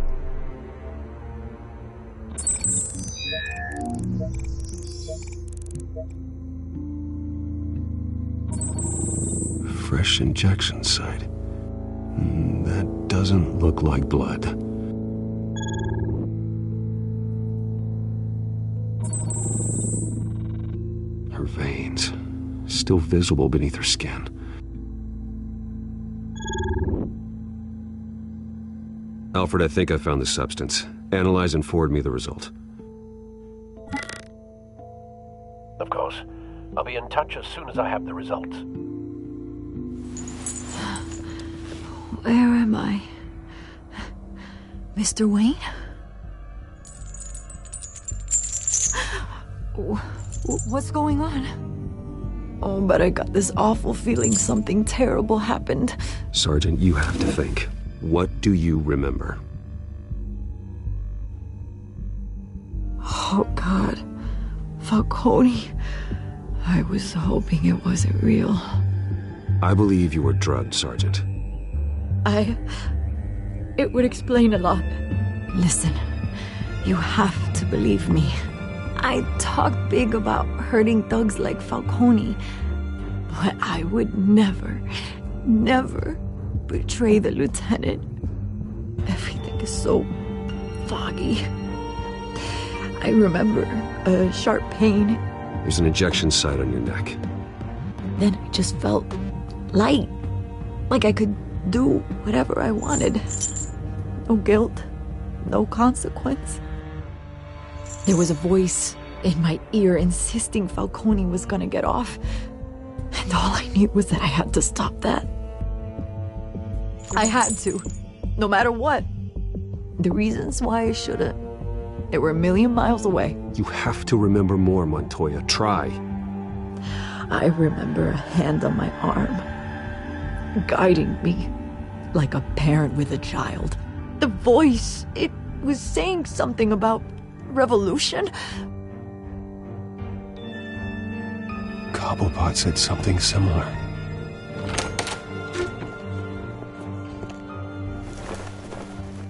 Speaker 1: Fresh injection site. That doesn't look like blood. Her veins, still visible beneath her skin. Alfred, I think I found the substance. Analyze and forward me the result.
Speaker 2: Of course. I'll be in touch as soon as I have the results.
Speaker 15: Where am I? Mr. Wayne? What's going on? Oh, but I got this awful feeling something terrible happened.
Speaker 1: Sergeant, you have to think. What do you remember?
Speaker 15: Oh, God. Falcone. I was hoping it wasn't real.
Speaker 1: I believe you were drugged, Sergeant.
Speaker 15: It would explain a lot. Listen, you have to believe me. I talked big about hurting thugs like Falcone, but I would never betray the lieutenant. Everything is so foggy. I remember a sharp pain.
Speaker 1: There's an injection site on your neck.
Speaker 15: Then I just felt light, like I could do whatever I wanted. No guilt, no consequence. There was a voice in my ear insisting Falcone was gonna get off. And all I knew was that I had to stop that. I had to, no matter what. The reasons why I shouldn't, They were a million miles away.
Speaker 3: You have to remember more, Montoya. Try.
Speaker 15: I remember a hand on my arm, guiding me like a parent with a child. The voice, it was saying something about revolution.
Speaker 3: Cobblepot said something similar.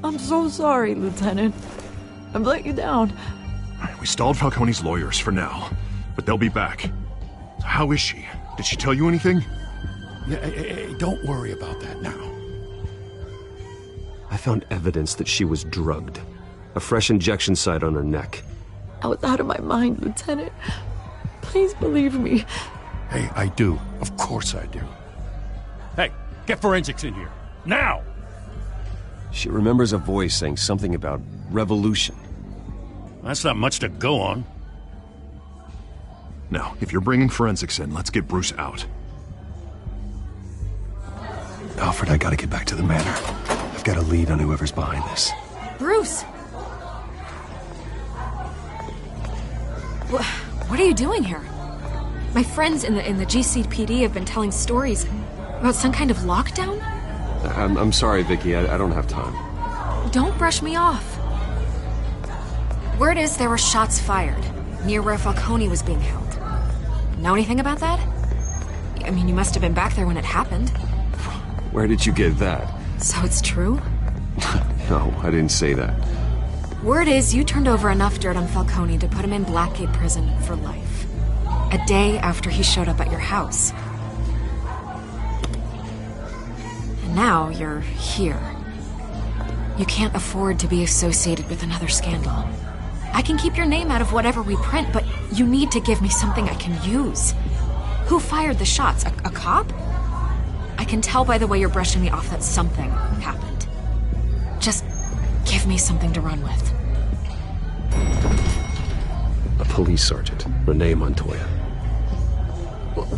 Speaker 15: I'm so sorry, Lieutenant. I've let you down.
Speaker 14: We stalled Falcone's lawyers for now, but they'll be back. How is she? Did she tell you anything?
Speaker 6: Yeah, hey, don't worry about that now.
Speaker 3: I found evidence that she was drugged. A fresh injection site on her neck.
Speaker 15: I was out of my mind, Lieutenant. Please believe me.
Speaker 6: Hey, I do. Of course I do. Hey, get forensics in here. Now!
Speaker 3: She remembers a voice saying something about revolution.
Speaker 6: That's not much to go on.
Speaker 14: Now, if you're bringing forensics in, let's get Bruce out.
Speaker 3: Alfred, I gotta get back to the manor. I've got a lead on whoever's behind this.
Speaker 12: Bruce! What are you doing here? My friends in the GCPD have been telling stories about some kind of lockdown?
Speaker 3: I'm sorry, Vicky. I don't have time.
Speaker 12: Don't brush me off. Word is there were shots fired near where Falcone was being held. Know anything about that? I mean, you must have been back there when it happened.
Speaker 3: Where did you get that?
Speaker 12: So it's true?
Speaker 3: No, I didn't say that.
Speaker 12: Word is you turned over enough dirt on Falcone to put him in Blackgate Prison for life. A day after he showed up at your house. And now you're here. You can't afford to be associated with another scandal. I can keep your name out of whatever we print, but you need to give me something I can use. Who fired the shots? A cop? I can tell by the way you're brushing me off that something happened. Just give me something to run with.
Speaker 3: A police sergeant, Renee Montoya.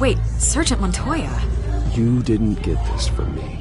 Speaker 12: Wait, Sergeant Montoya?
Speaker 3: You didn't get this from me.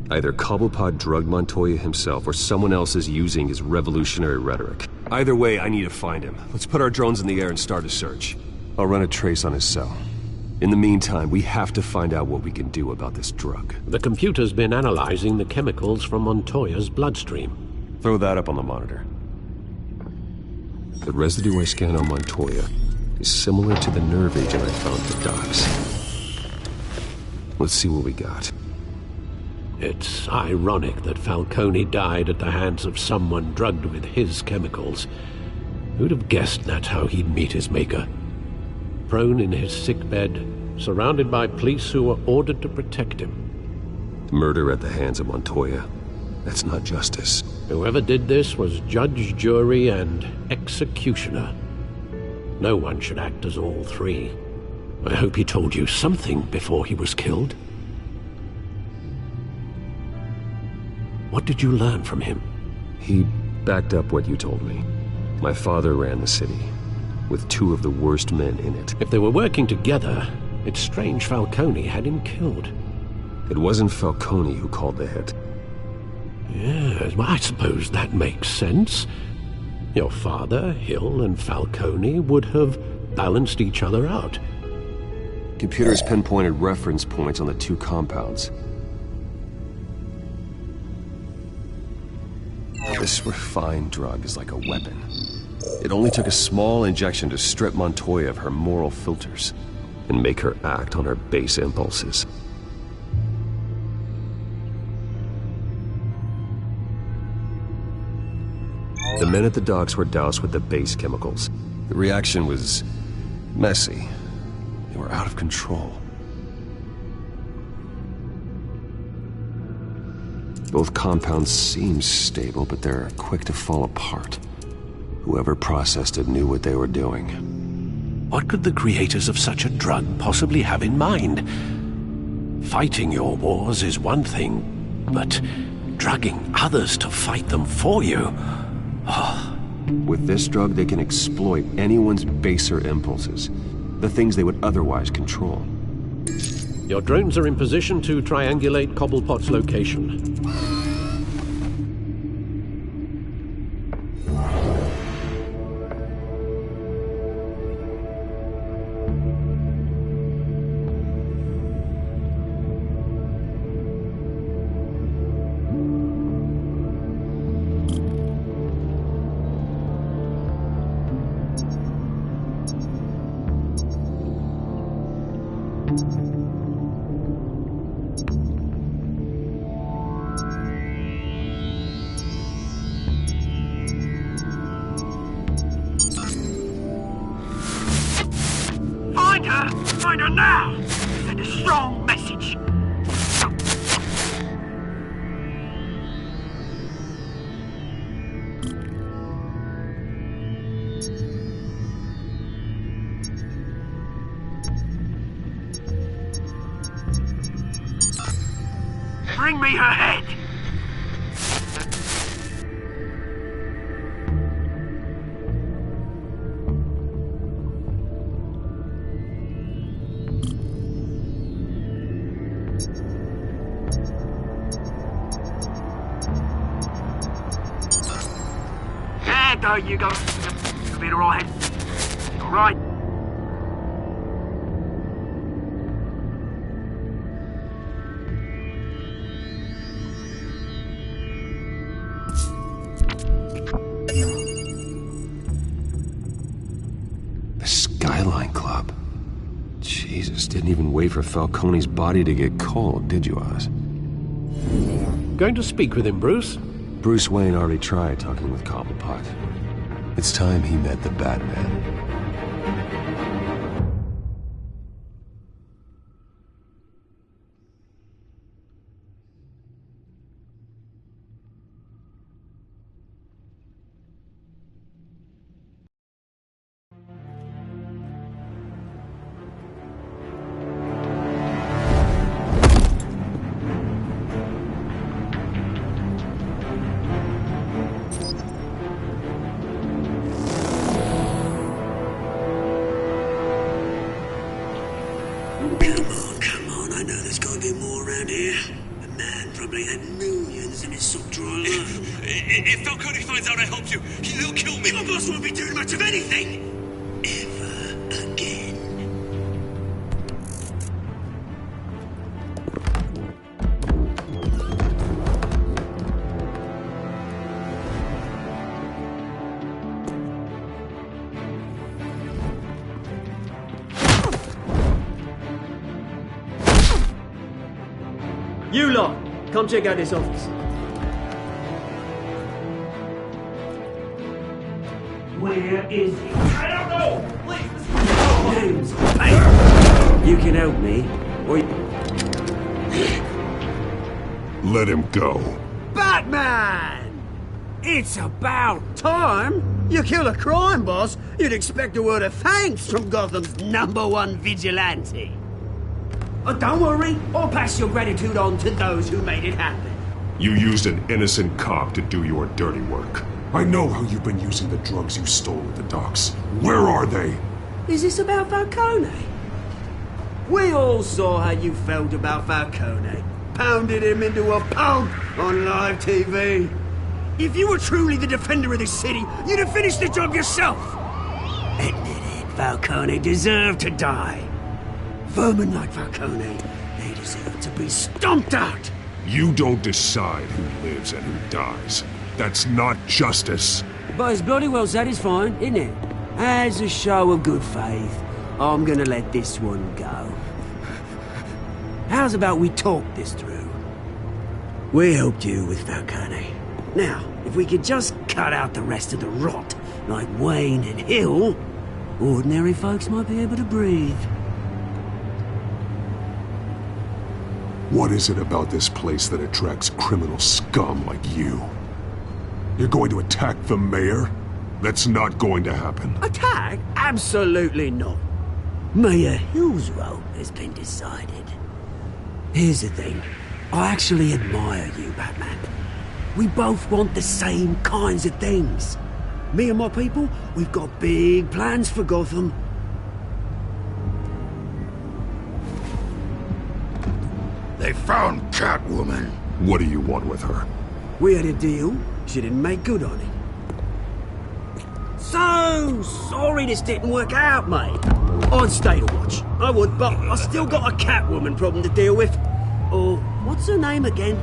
Speaker 3: Either Cobblepot drugged Montoya himself, or someone else is using his revolutionary rhetoric. Either way, I need to find him. Let's put our drones in the air and start a search. I'll run a trace on his cell. In the meantime, we have to find out what we can do about this drug.
Speaker 7: The computer's been analyzing the chemicals from Montoya's bloodstream.
Speaker 3: Throw that up on the monitor. The residue I scanned on Montoya is similar to the nerve agent I found at the docks. Let's see what we got.
Speaker 7: It's ironic that Falcone died at the hands of someone drugged with his chemicals. Who'd have guessed that's how he'd meet his maker? Prone in his sickbed, surrounded by police who were ordered to protect him.
Speaker 3: Murder at the hands of Montoya. That's not justice.
Speaker 7: Whoever did this was judge, jury, and executioner. No one should act as all three. I hope he told you something before he was killed. What did you learn from him?
Speaker 3: He backed up what you told me. My father ran the city, with two of the worst men in it.
Speaker 7: If they were working together, It's strange Falcone had him killed.
Speaker 1: It wasn't Falcone who called the hit.
Speaker 7: Yes, well, I suppose that makes sense. Your father, Hill, and Falcone would have balanced each other out.
Speaker 1: Computers pinpointed reference points on the two compounds. This refined drug is like a weapon. It only took a small injection to strip Montoya of her moral filters and make her act on her base impulses. The men at the docks were doused with the base chemicals. The reaction was messy. They were out of control. Both compounds seem stable, but they're quick to fall apart. Whoever processed it knew what they were doing.
Speaker 7: What could the creators of such a drug possibly have in mind? Fighting your wars is one thing, but drugging others to fight them for you... Oh.
Speaker 1: With this drug, they can exploit anyone's baser impulses, the things they would otherwise control.
Speaker 7: Your drones are in position to triangulate Cobblepot's location.
Speaker 13: Find her now! Send a strong message! Bring me her head! There you go. You'll be all right. All right.
Speaker 1: The Skyline Club. Jesus, didn't even wait for Falcone's body to get cold, did you, Oz?
Speaker 7: Going to speak with him, Bruce?
Speaker 1: Bruce Wayne already tried talking with Cobblepot. It's time he met the Batman.
Speaker 13: Come on, I know there's gotta be more around here. The man probably had millions in his sock drawer alone. If Falcone finds out I helped you, he'll kill me. My boss won't be doing much of anything. Ever again.
Speaker 18: You lot, come check out this office. Where is he? I don't know! Please, names. Hey! You can help me, or
Speaker 3: Let him go.
Speaker 13: Batman! It's about time! You kill a crime boss, you'd expect a word of thanks from Gotham's #1 vigilante. Oh, don't worry, I'll pass your gratitude on to those who made it happen.
Speaker 3: You used an innocent cop to do your dirty work. I know how you've been using the drugs you stole at the docks. Where are they?
Speaker 13: Is this about Falcone? We all saw how you felt about Falcone. Pounded him into a pulp on live TV. If you were truly the defender of this city, you'd have finished the job yourself. Admit it, Falcone deserved to die. Vermin like Falcone, they deserve to be stomped out.
Speaker 3: You don't decide who lives and who dies. That's not justice.
Speaker 13: But it's bloody well satisfying, isn't it? As a show of good faith, I'm gonna let this one go. How's about we talk this through? We helped you with Falcone. Now, if we could just cut out the rest of the rot, like Wayne and Hill, ordinary folks might be able to breathe.
Speaker 3: What is it about this place that attracts criminal scum like you? You're going to attack the mayor? That's not going to happen.
Speaker 13: Attack? Absolutely not. Mayor Hill's role has been decided. Here's the thing. I actually admire you, Batman. We both want the same kinds of things. Me and my people, we've got big plans for Gotham.
Speaker 3: They found Catwoman. What do you want with her?
Speaker 13: We had a deal. She didn't make good on it. So sorry this didn't work out, mate. I'd stay to watch. I would, but I still got a Catwoman problem to deal with. Oh, what's her name again?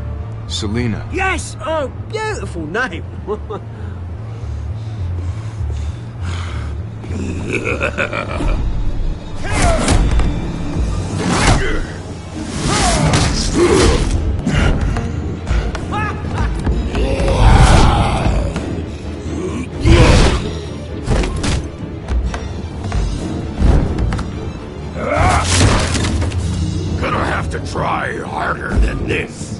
Speaker 14: Selina.
Speaker 13: Yes! Oh, beautiful name.
Speaker 3: Gonna have to try harder than this.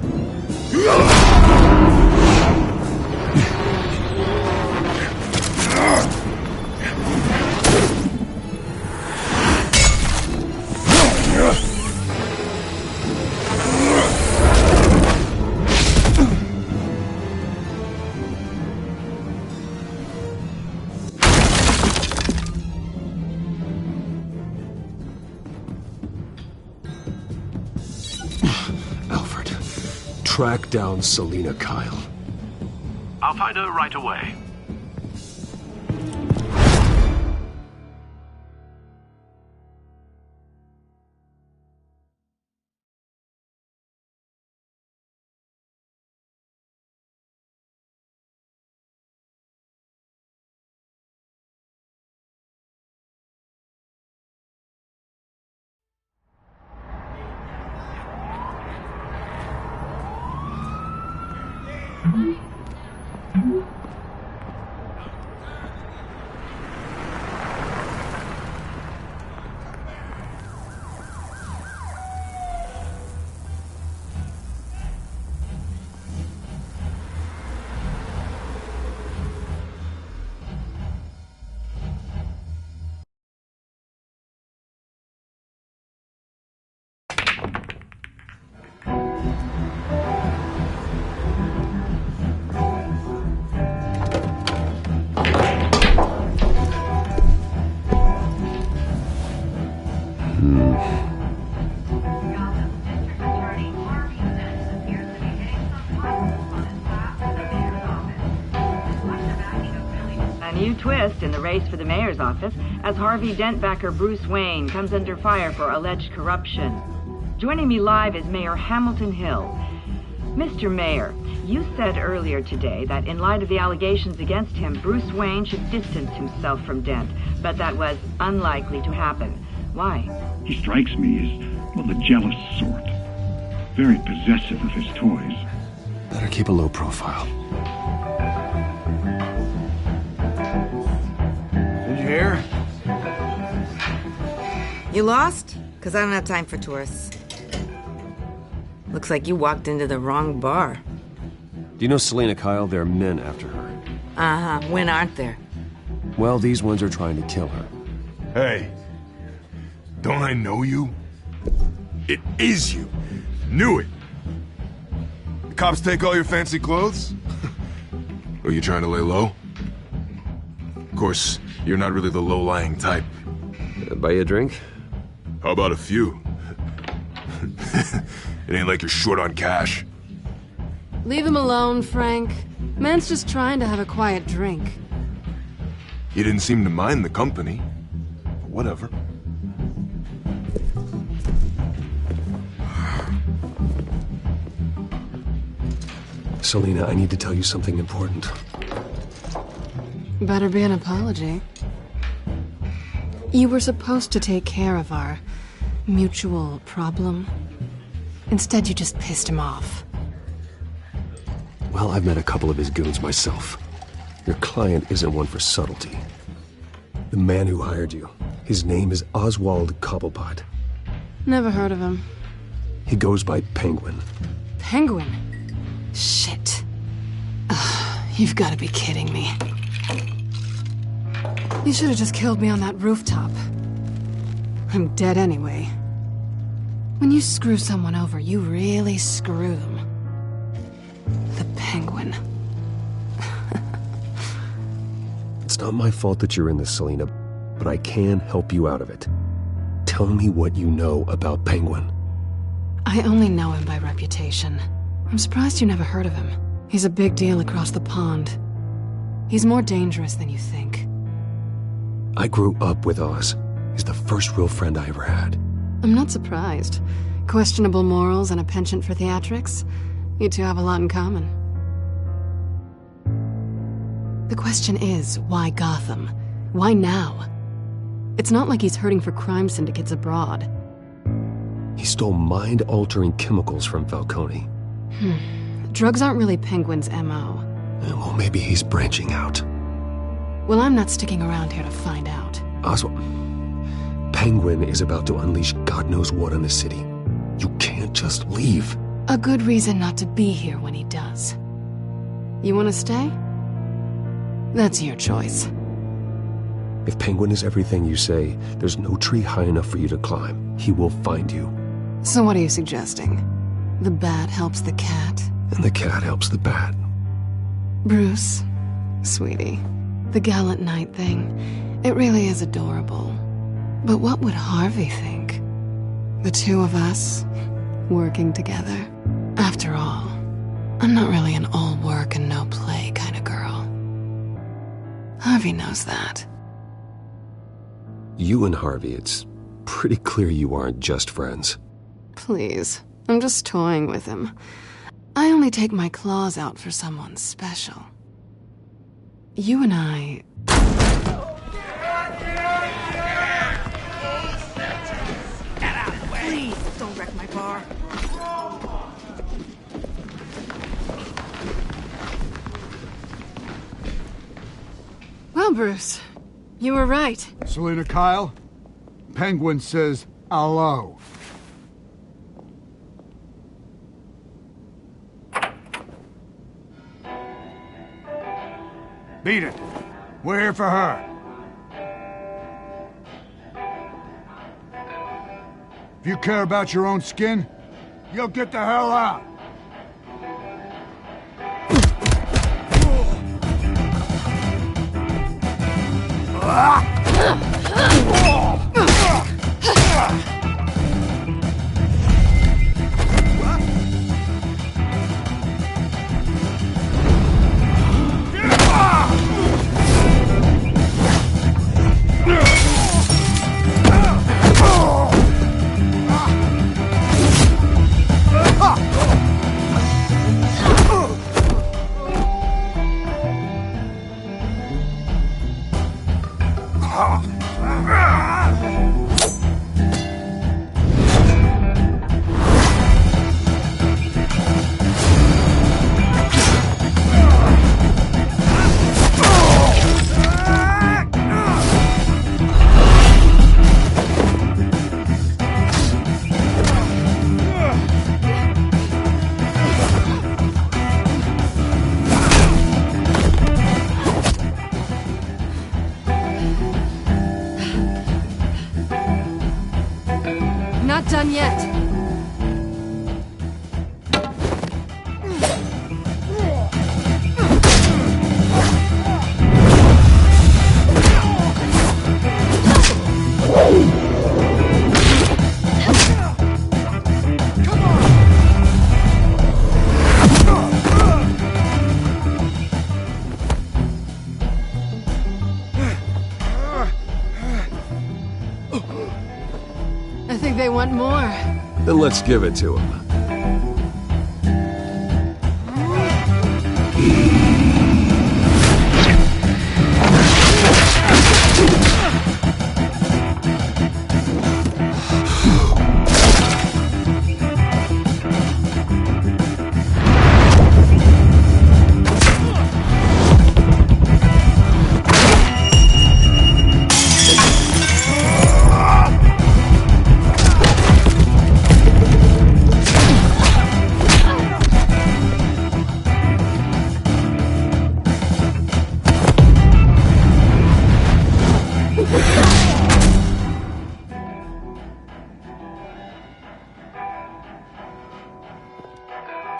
Speaker 3: Track down Selina Kyle.
Speaker 2: I'll find her right away.
Speaker 19: Twist in the race for the mayor's office as Harvey Dent-backer Bruce Wayne comes under fire for alleged corruption. Joining me live is Mayor Hamilton Hill. Mr. Mayor, you said earlier today that in light of the allegations against him, Bruce Wayne should distance himself from Dent, but that was unlikely to happen. Why?
Speaker 20: He strikes me as, well, the jealous sort. Very possessive of his toys.
Speaker 3: Better keep a low profile.
Speaker 10: Here?
Speaker 21: You lost? Because I don't have time for tourists. Looks like you walked into the wrong bar.
Speaker 1: Do you know Selina Kyle? There are men after her.
Speaker 21: Uh-huh. When aren't there?
Speaker 1: Well, these ones are trying to kill her.
Speaker 3: Hey. Don't I know you? It is you. Knew it. The cops take all your fancy clothes? Are you trying to lay low? Of course, you're not really the low-lying type.
Speaker 1: Buy you a drink?
Speaker 3: How about a few?
Speaker 9: It ain't like you're short on cash.
Speaker 5: Leave him alone, Frank. Man's just trying to have a quiet drink.
Speaker 9: You didn't seem to mind the company. But whatever.
Speaker 3: Selina, I need to tell you something important.
Speaker 5: Better be an apology. You were supposed to take care of our mutual problem. Instead, you just pissed him off.
Speaker 3: Well, I've met a couple of his goons myself. Your client isn't one for subtlety. The man who hired you, his name is Oswald Cobblepot.
Speaker 5: Never heard of him.
Speaker 3: He goes by Penguin.
Speaker 5: Penguin? Shit. Ugh, you've got to be kidding me. You should have just killed me on that rooftop. I'm dead anyway. When you screw someone over, you really screw them. The Penguin.
Speaker 3: It's not my fault that you're in this, Selina, but I can help you out of it. Tell me what you know about Penguin.
Speaker 5: I only know him by reputation. I'm surprised you never heard of him. He's a big deal across the pond. He's more dangerous than you think.
Speaker 3: I grew up with Oz. He's the first real friend I ever had.
Speaker 5: I'm not surprised. Questionable morals and a penchant for theatrics. You two have a lot in common. The question is, why Gotham? Why now? It's not like he's hurting for crime syndicates abroad.
Speaker 3: He stole mind-altering chemicals from Falcone.
Speaker 5: Drugs aren't really Penguin's M.O.
Speaker 3: Well, maybe he's branching out.
Speaker 5: Well, I'm not sticking around here to find out.
Speaker 3: Oswald, Penguin is about to unleash God knows what on the city. You can't just leave.
Speaker 5: A good reason not to be here when he does. You want to stay? That's your choice.
Speaker 3: If Penguin is everything you say, there's no tree high enough for you to climb. He will find you.
Speaker 5: So what are you suggesting? The bat helps the cat?
Speaker 3: And the cat helps the bat.
Speaker 5: Bruce, sweetie, the gallant knight thing, it really is adorable. But what would Harvey think? The two of us, working together? After all, I'm not really an all work and no play kind of girl. Harvey knows that.
Speaker 3: You and Harvey, it's pretty clear you aren't just friends.
Speaker 5: Please, I'm just toying with him. I only take my claws out for someone special. You and I...
Speaker 22: Get out of the way! Please, don't wreck my bar.
Speaker 5: Well, Bruce, you were right.
Speaker 11: Selina Kyle, Penguin says hello. Beat it. We're here for her. If you care about your own skin, you'll get the hell out.
Speaker 5: Not done yet. they want more.
Speaker 1: Then let's give it to him.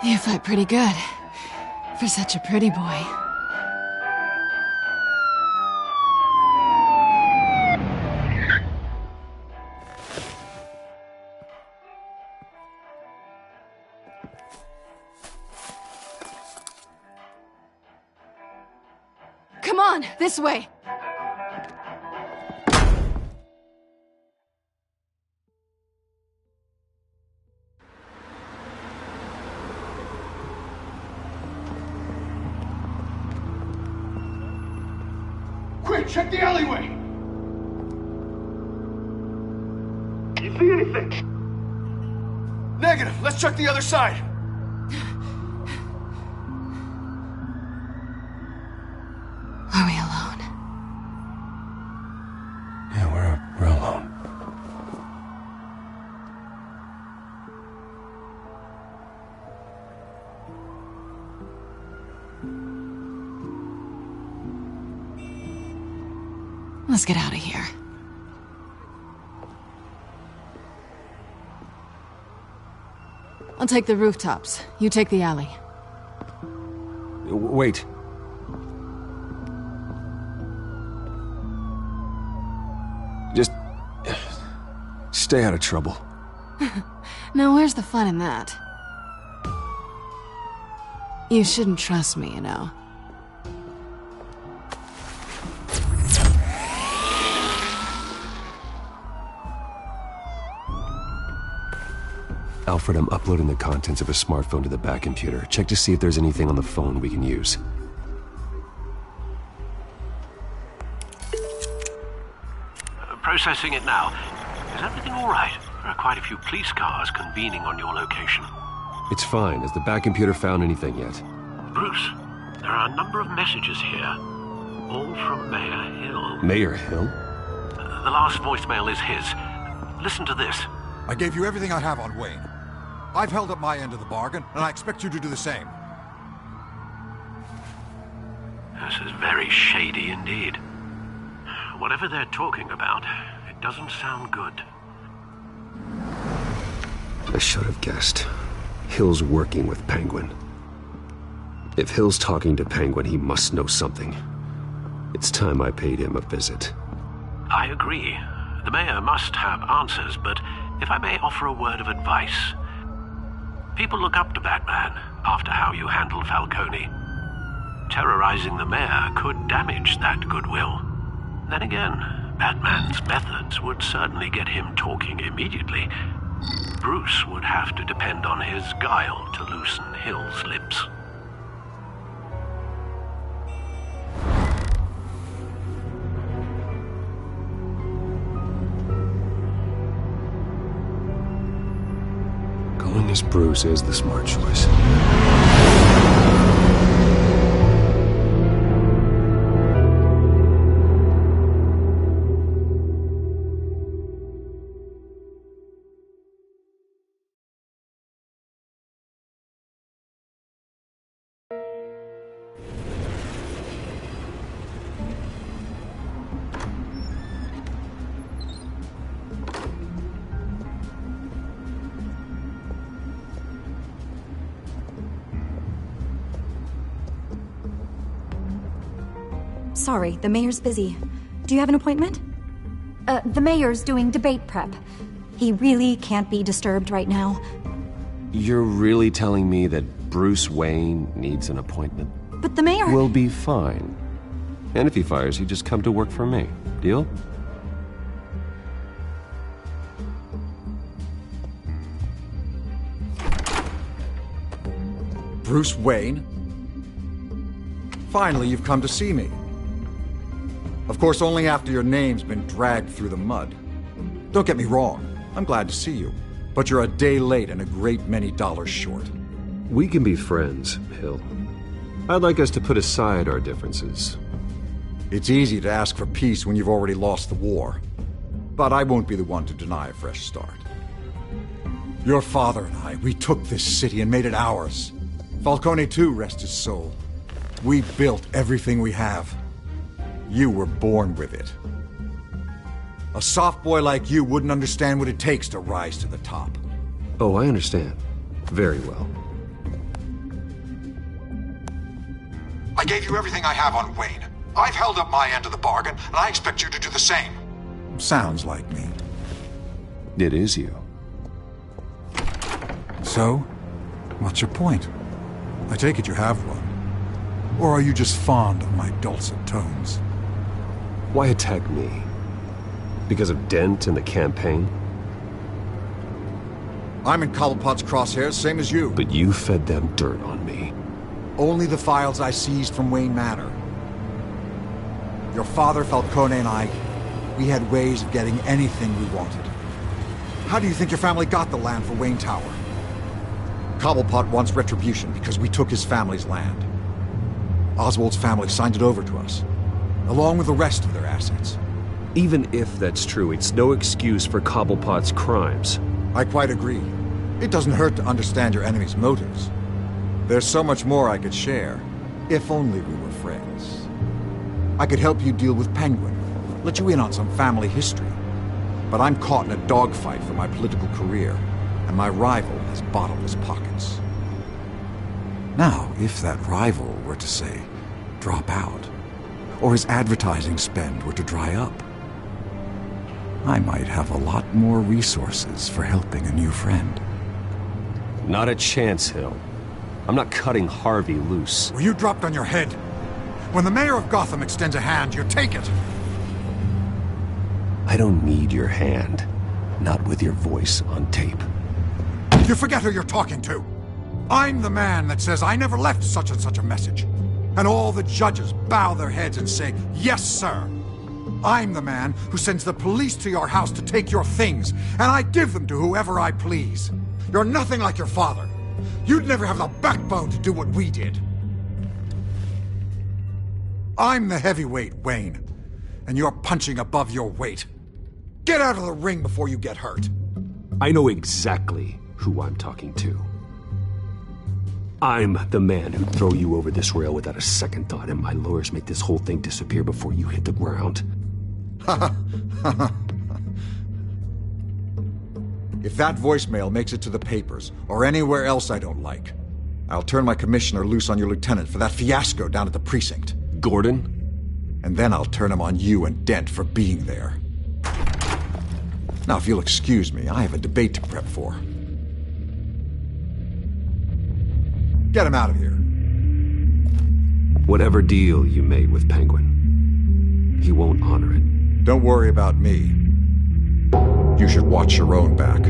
Speaker 5: You fight pretty good. For such a pretty boy. Come on, this way.
Speaker 3: Quick, check the alleyway!
Speaker 4: You see anything?
Speaker 3: Negative. Let's check the other side.
Speaker 5: Are we alone?
Speaker 3: Yeah, we're alone.
Speaker 5: Let's get out of here. I'll take the rooftops. You take the alley.
Speaker 3: Wait. Just stay out of trouble.
Speaker 5: Now, where's the fun in that? You shouldn't trust me, you know.
Speaker 1: Alfred, I'm uploading the contents of a smartphone to the back computer. Check to see if there's anything on the phone we can use.
Speaker 2: Processing it now. Is everything all right? There are quite a few police cars convening on your location.
Speaker 1: It's fine. Has the back computer found anything yet?
Speaker 2: Bruce, there are a number of messages here. All from Mayor Hill.
Speaker 1: Mayor Hill?
Speaker 2: The last voicemail is his. Listen to this.
Speaker 8: I gave you everything I have on Wayne. I've held up my end of the bargain, and I expect you to do the same.
Speaker 2: This is very shady indeed. Whatever they're talking about, it doesn't sound good.
Speaker 1: I should have guessed. Hill's working with Penguin. If Hill's talking to Penguin, he must know something. It's time I paid him a visit.
Speaker 2: I agree. The mayor must have answers, but if I may offer a word of advice. People look up to Batman after how you handled Falcone. Terrorizing the mayor could damage that goodwill. Then again, Batman's methods would certainly get him talking immediately. Bruce would have to depend on his guile to loosen Hill's lips.
Speaker 1: Going as Bruce is the smart choice.
Speaker 23: Sorry, the mayor's busy. Do you have an appointment? The mayor's doing debate prep. He really can't be disturbed right now.
Speaker 1: You're really telling me that Bruce Wayne needs an appointment?
Speaker 23: But the mayor...
Speaker 1: We'll be fine. And if he fires you, just come to work for me. Deal?
Speaker 8: Bruce Wayne? Finally, you've come to see me. Of course, only after your name's been dragged through the mud. Don't get me wrong, I'm glad to see you. But you're a day late and a great many dollars short.
Speaker 1: We can be friends, Hill. I'd like us to put aside our differences.
Speaker 8: It's easy to ask for peace when you've already lost the war. But I won't be the one to deny a fresh start. Your father and I, we took this city and made it ours. Falcone too, rest his soul. We built everything we have. You were born with it. A soft boy like you wouldn't understand what it takes to rise to the top.
Speaker 1: Oh, I understand. Very well.
Speaker 8: I gave you everything I have on Wayne. I've held up my end of the bargain, and I expect you to do the same. Sounds like me.
Speaker 1: It is you.
Speaker 8: So, what's your point? I take it you have one. Or are you just fond of my dulcet tones?
Speaker 1: Why attack me? Because of Dent and the campaign?
Speaker 8: I'm in Cobblepot's crosshairs, same as you.
Speaker 1: But you fed them dirt on me.
Speaker 8: Only the files I seized from Wayne Manor. Your father, Falcone, and I, we had ways of getting anything we wanted. How do you think your family got the land for Wayne Tower? Cobblepot wants retribution because we took his family's land. Oswald's family signed it over to us, along with the rest of their assets.
Speaker 1: Even if that's true, it's no excuse for Cobblepot's crimes.
Speaker 8: I quite agree. It doesn't hurt to understand your enemy's motives. There's so much more I could share, if only we were friends. I could help you deal with Penguin, let you in on some family history. But I'm caught in a dogfight for my political career, and my rival has bottomless pockets. Now, if that rival were to say, drop out, or his advertising spend were to dry up, I might have a lot more resources for helping a new friend.
Speaker 1: Not a chance, Hill. I'm not cutting Harvey loose.
Speaker 8: Were you dropped on your head? When the mayor of Gotham extends a hand, you take it!
Speaker 1: I don't need your hand. Not with your voice on tape.
Speaker 8: You forget who you're talking to! I'm the man that says I never left such and such a message. And all the judges bow their heads and say, yes, sir. I'm the man who sends the police to your house to take your things, and I give them to whoever I please. You're nothing like your father. You'd never have the backbone to do what we did. I'm the heavyweight, Wayne, and you're punching above your weight. Get out of the ring before you get hurt.
Speaker 1: I know exactly who I'm talking to. I'm the man who'd throw you over this rail without a second thought, and my lawyers make this whole thing disappear before you hit the ground.
Speaker 8: If that voicemail makes it to the papers, or anywhere else I don't like, I'll turn my commissioner loose on your lieutenant for that fiasco down at the precinct.
Speaker 1: Gordon?
Speaker 8: And then I'll turn him on you and Dent for being there. Now, if you'll excuse me, I have a debate to prep for. Get him out of here.
Speaker 1: Whatever deal you made with Penguin, he won't honor it.
Speaker 8: Don't worry about me. You should watch your own back.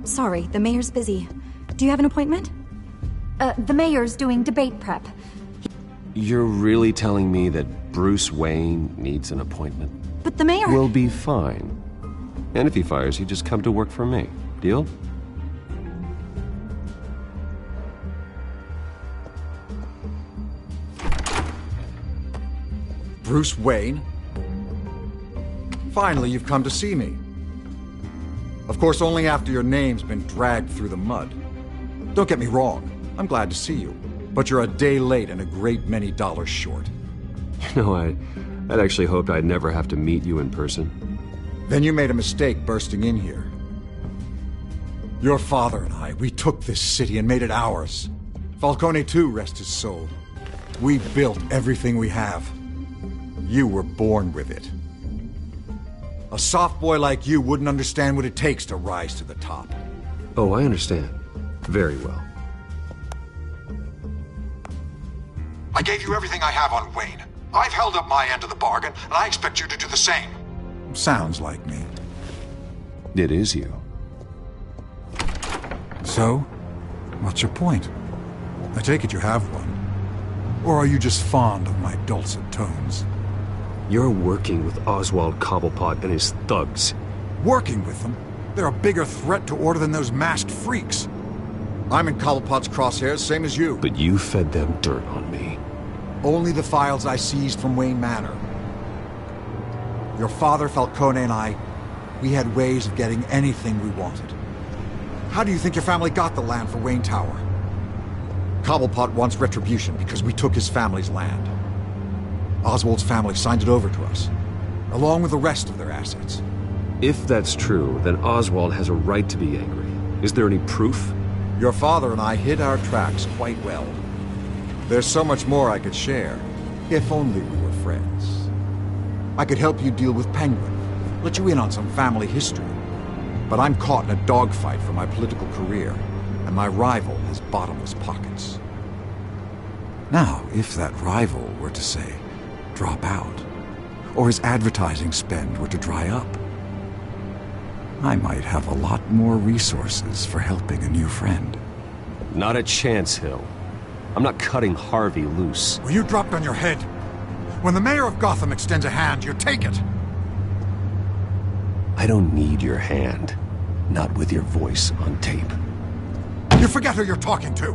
Speaker 23: sorry, the mayor's busy. Do you have an appointment? The mayor's doing debate prep.
Speaker 3: You're really telling me that Bruce Wayne needs an appointment?
Speaker 23: But the mayor...
Speaker 3: We'll be fine. And if he fires you, just come to work for me. Deal?
Speaker 8: Bruce Wayne? Finally, you've come to see me. Of course, only after your name's been dragged through the mud. Don't get me wrong, I'm glad to see you. But you're a day late and a great many dollars short.
Speaker 3: You know, I'd actually hoped I'd never have to meet you in person.
Speaker 8: Then you made a mistake bursting in here. Your father and I, we took this city and made it ours. Falcone too, rest his soul. We built everything we have. You were born with it. A soft boy like you wouldn't understand what it takes to rise to the top.
Speaker 3: Oh, I understand. Very well.
Speaker 8: I gave you everything I have on Wayne. I've held up my end of the bargain, and I expect you to do the same. Sounds like me.
Speaker 3: It is you.
Speaker 8: So, what's your point? I take it you have one. Or are you just fond of my dulcet tones?
Speaker 3: You're working with Oswald Cobblepot and his thugs.
Speaker 8: Working with them? They're a bigger threat to order than those masked freaks. I'm in Cobblepot's crosshairs, same as you.
Speaker 3: But you fed them dirt on me.
Speaker 8: Only the files I seized from Wayne Manor. Your father, Falcone, and I, we had ways of getting anything we wanted. How do you think your family got the land for Wayne Tower? Cobblepot wants retribution because we took his family's land. Oswald's family signed it over to us, along with the rest of their assets.
Speaker 3: If that's true, then Oswald has a right to be angry. Is there any proof?
Speaker 8: Your father and I hid our tracks quite well. There's so much more I could share, if only we were friends. I could help you deal with Penguin, let you in on some family history. But I'm caught in a dogfight for my political career, and my rival has bottomless pockets. Now, if that rival were to say, drop out, or his advertising spend were to dry up, I might have a lot more resources for helping a new friend.
Speaker 3: Not a chance, Hill. I'm not cutting Harvey loose.
Speaker 8: Well, you dropped on your head. When the mayor of Gotham extends a hand, you take it.
Speaker 3: I don't need your hand. Not with your voice on tape.
Speaker 8: You forget who you're talking to.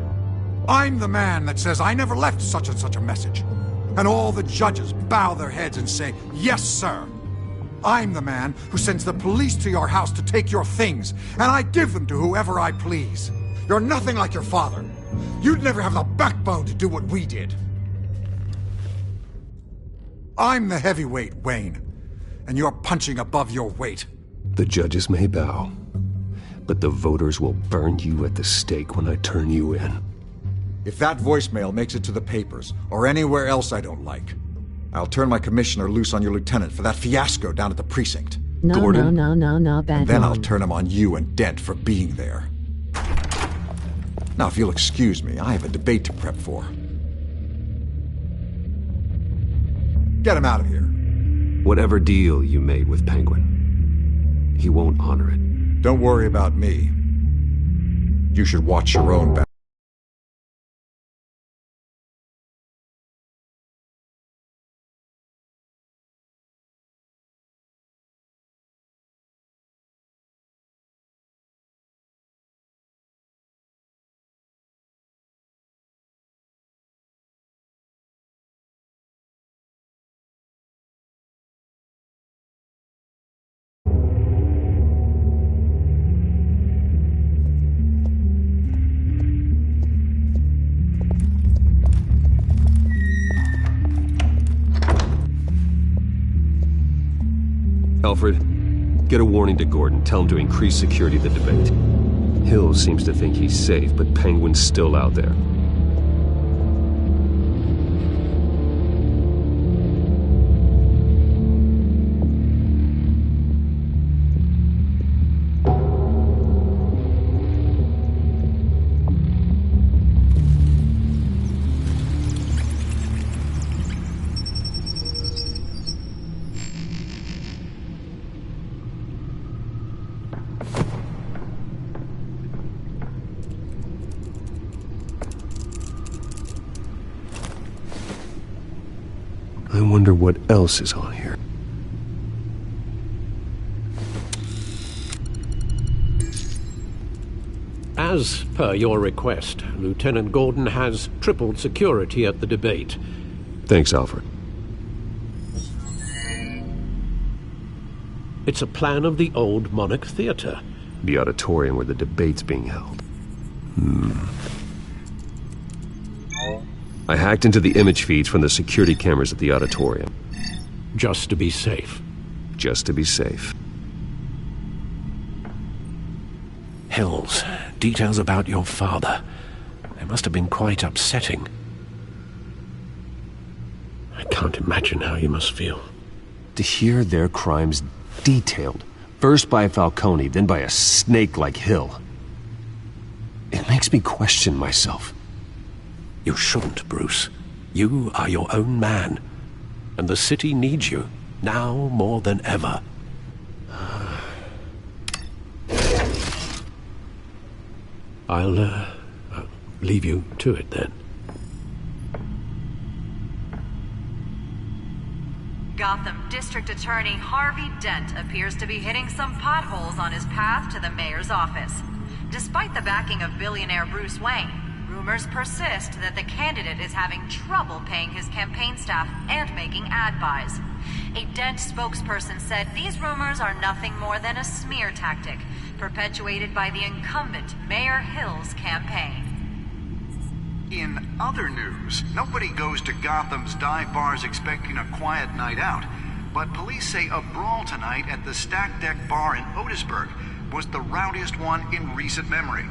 Speaker 8: I'm the man that says I never left such and such a message. And all the judges bow their heads and say, yes, sir. I'm the man who sends the police to your house to take your things, and I give them to whoever I please. You're nothing like your father. You'd never have the backbone to do what we did. I'm the heavyweight, Wayne, and you're punching above your weight.
Speaker 3: The judges may bow, but the voters will burn you at the stake when I turn you in.
Speaker 8: If that voicemail makes it to the papers, or anywhere else I don't like, I'll turn my commissioner loose on your lieutenant for that fiasco down at the precinct.
Speaker 15: No,
Speaker 8: Gordon,
Speaker 15: no, bad.
Speaker 8: And then I'll turn him on you and Dent for being there. Now, if you'll excuse me, I have a debate to prep for. Get him out of here.
Speaker 3: Whatever deal you made with Penguin, he won't honor it.
Speaker 8: Don't worry about me. You should watch your own back.
Speaker 3: Alfred, get a warning to Gordon. Tell him to increase security of the debate. Hill seems to think he's safe, but Penguin's still out there.
Speaker 1: wonder what else is on here.
Speaker 7: As per your request, Lieutenant Gordon has tripled security at the debate.
Speaker 1: Thanks, Alfred.
Speaker 7: It's a plan of the old Monarch Theater.
Speaker 1: The auditorium where the debate's being held. I hacked into the image feeds from the security cameras at the auditorium.
Speaker 7: Just to be safe.
Speaker 1: Just to be safe.
Speaker 7: Hills, details about your father. They must have been quite upsetting. I can't imagine how you must feel.
Speaker 1: To hear their crimes detailed, first by Falcone, then by a snake like Hill. It makes me question myself.
Speaker 7: You shouldn't, Bruce. You are your own man. And the city needs you, now more than ever. I'll leave you to it then.
Speaker 15: Gotham District Attorney Harvey Dent appears to be hitting some potholes on his path to the mayor's office. Despite the backing of billionaire Bruce Wayne, rumors persist that the candidate is having trouble paying his campaign staff and making ad buys. A Dent spokesperson said these rumors are nothing more than a smear tactic, perpetuated by the incumbent Mayor Hill's campaign.
Speaker 11: In other news, nobody goes to Gotham's dive bars expecting a quiet night out, but police say a brawl tonight at the Stack Deck Bar in Otisburg was the rowdiest one in recent memory.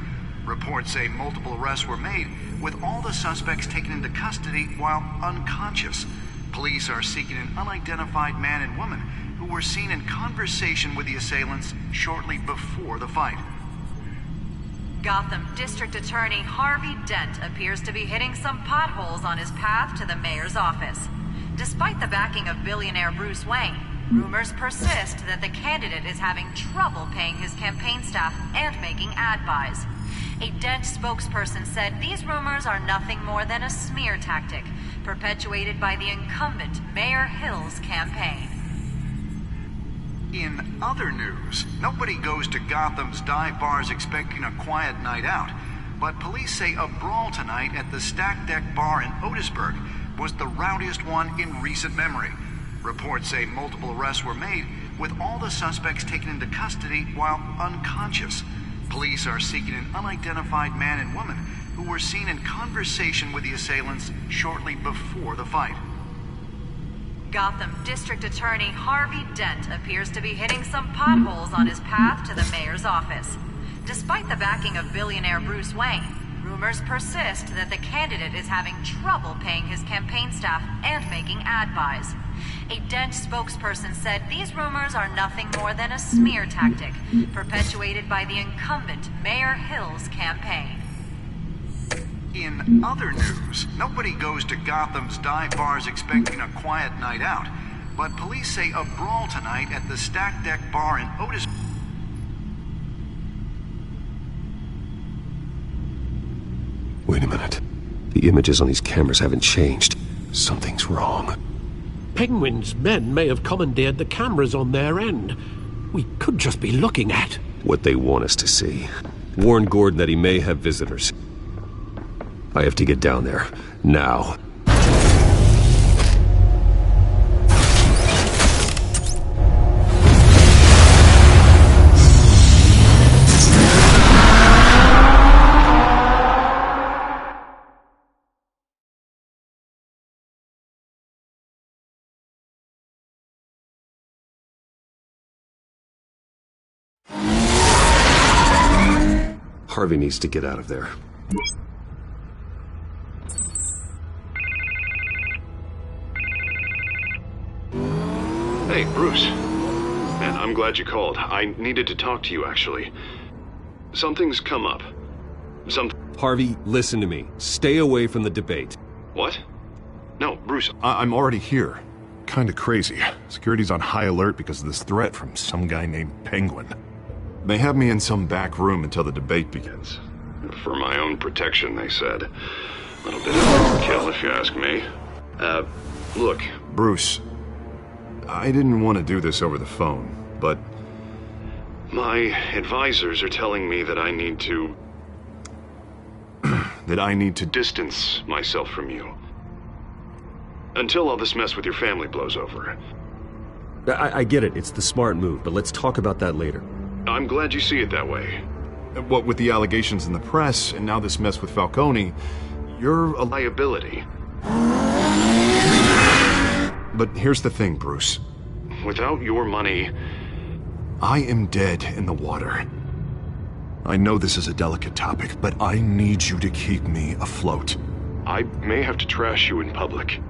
Speaker 11: Reports say multiple arrests were made, with all the suspects taken into custody while unconscious. Police are seeking an unidentified man and woman who were seen in conversation with the assailants shortly before the fight.
Speaker 15: Gotham District Attorney Harvey Dent appears to be hitting some potholes on his path to the mayor's office. Despite the backing of billionaire Bruce Wayne, rumors persist that the candidate is having trouble paying his campaign staff and making ad buys. A Dent spokesperson said these rumors are nothing more than a smear tactic, perpetuated by the incumbent Mayor Hill's campaign.
Speaker 11: In other news, nobody goes to Gotham's dive bars expecting a quiet night out, but police say a brawl tonight at the Stack Deck Bar in Otisburg was the rowdiest one in recent memory. Reports say multiple arrests were made, with all the suspects taken into custody while unconscious. Police are seeking an unidentified man and woman who were seen in conversation with the assailants shortly before the fight.
Speaker 15: Gotham District Attorney Harvey Dent appears to be hitting some potholes on his path to the mayor's office. Despite the backing of billionaire Bruce Wayne, rumors persist that the candidate is having trouble paying his campaign staff and making ad buys. A Dent spokesperson said these rumors are nothing more than a smear tactic, perpetuated by the incumbent Mayor Hill's campaign.
Speaker 11: In other news, nobody goes to Gotham's dive bars expecting a quiet night out, but police say a brawl tonight at the Stack Deck Bar in Otis.
Speaker 1: Wait a minute. The images on these cameras haven't changed. Something's wrong.
Speaker 7: Penguin's men may have commandeered the cameras on their end. We could just be looking at
Speaker 1: what they want us to see. Warn Gordon that he may have visitors. I have to get down there. Now. Harvey needs to get out of there.
Speaker 14: Hey, Bruce. Man, I'm glad you called. I needed to talk to you, actually. Something's come up.
Speaker 1: Harvey, listen to me. Stay away from the debate.
Speaker 14: What? No, Bruce,
Speaker 9: I'm already here. Kinda crazy. Security's on high alert because of this threat from some guy named Penguin. They have me in some back room until the debate begins.
Speaker 14: For my own protection, they said. A little bit of overkill, if you ask me. Look, Bruce, I didn't want to do this over the phone, but my advisors are telling me that I need to... that I need to distance myself from you. Until all this mess with your family blows over.
Speaker 3: I get it. It's the smart move, but let's talk about that later.
Speaker 14: I'm glad you see it that way. What with the allegations in the press, and now this mess with Falcone, you're a liability. But here's the thing, Bruce. Without your money, I am dead in the water. I know this is a delicate topic, but I need you to keep me afloat. I may have to trash you in public,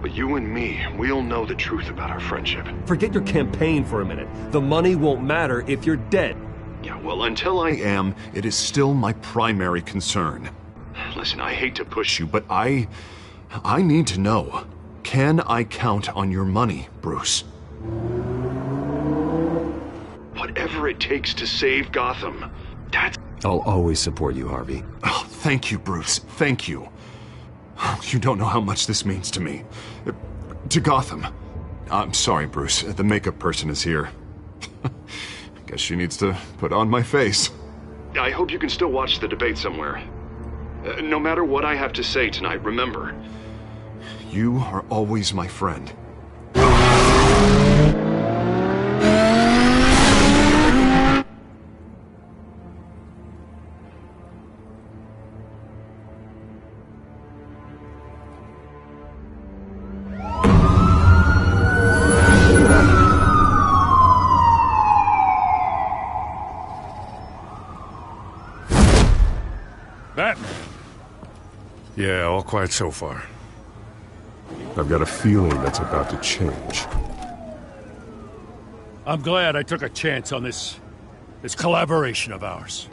Speaker 14: but you and me, we'll know the truth about our friendship.
Speaker 3: Forget your campaign for a minute. The money won't matter if you're dead.
Speaker 14: Yeah, well, until I am, it is still my primary concern. Listen, I hate to push you, but I need to know. Can I count on your money, Bruce? Whatever it takes to save Gotham, that's...
Speaker 3: I'll always support you, Harvey.
Speaker 14: Oh, thank you, Bruce. Thank you. You don't know how much this means to me. To Gotham. I'm sorry, Bruce. The makeup person is here. Guess she needs to put on my face. I hope you can still watch the debate somewhere. No matter what I have to say tonight, remember, you are always my friend.
Speaker 6: Batman. Yeah, all quiet so far.
Speaker 1: I've got a feeling that's about to change.
Speaker 6: I'm glad I took a chance on this collaboration of ours.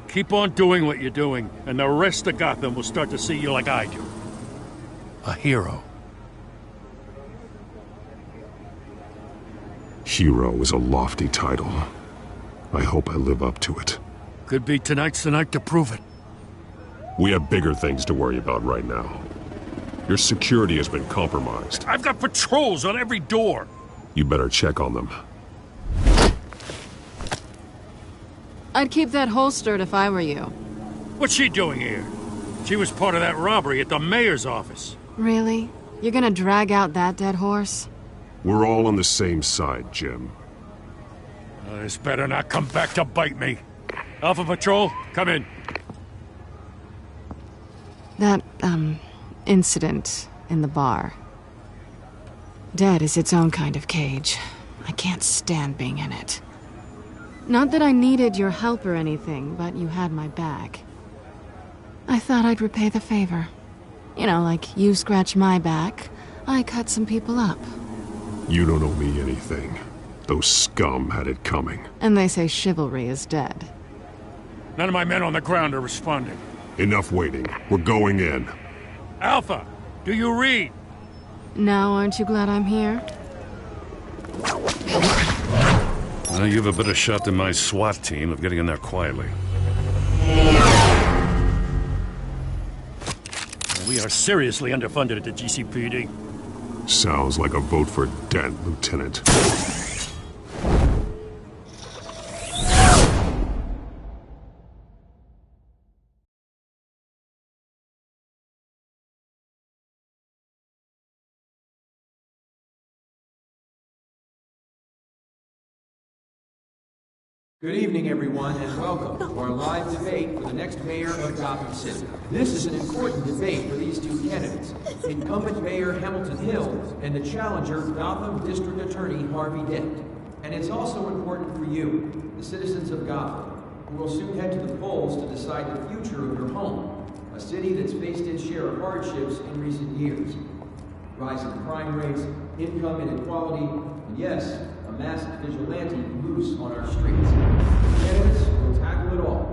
Speaker 6: Keep on doing what you're doing, and the rest of Gotham will start to see you like I do. A hero.
Speaker 1: Hero is a lofty title. I hope I live up to it.
Speaker 6: Could be tonight's the night to prove it.
Speaker 1: We have bigger things to worry about right now. Your security has been compromised.
Speaker 6: I've got patrols on every door.
Speaker 1: You better check on them.
Speaker 5: I'd keep that holstered if I were you.
Speaker 6: What's she doing here? She was part of that robbery at the mayor's office.
Speaker 5: Really? You're gonna drag out that dead horse?
Speaker 1: We're all on the same side, Jim.
Speaker 6: This better not come back to bite me. Alpha Patrol, come in.
Speaker 5: That, incident in the bar. Dead is its own kind of cage. I can't stand being in it. Not that I needed your help or anything, but you had my back. I thought I'd repay the favor. You know, like you scratch my back, I cut some people up.
Speaker 1: You don't owe me anything. Those scum had it coming.
Speaker 5: And they say chivalry is dead.
Speaker 6: None of my men on the ground are responding.
Speaker 1: Enough waiting. We're going in.
Speaker 6: Alpha, do you read?
Speaker 5: Now, aren't you glad I'm here?
Speaker 6: Well, you have a better shot than my SWAT team of getting in there quietly. We are seriously underfunded at the GCPD.
Speaker 1: Sounds like a vote for Dent, Lieutenant.
Speaker 16: Good evening, everyone, and welcome to our live debate for the next mayor of Gotham City. This is an important debate for these two candidates, incumbent Mayor Hamilton Hill and the challenger, Gotham District Attorney Harvey Dent. And it's also important for you, the citizens of Gotham, who will soon head to the polls to decide the future of your home, a city that's faced its share of hardships in recent years. Rising crime rates, income inequality, and yes, a masked vigilante loose on our streets. Candidates will tackle it all.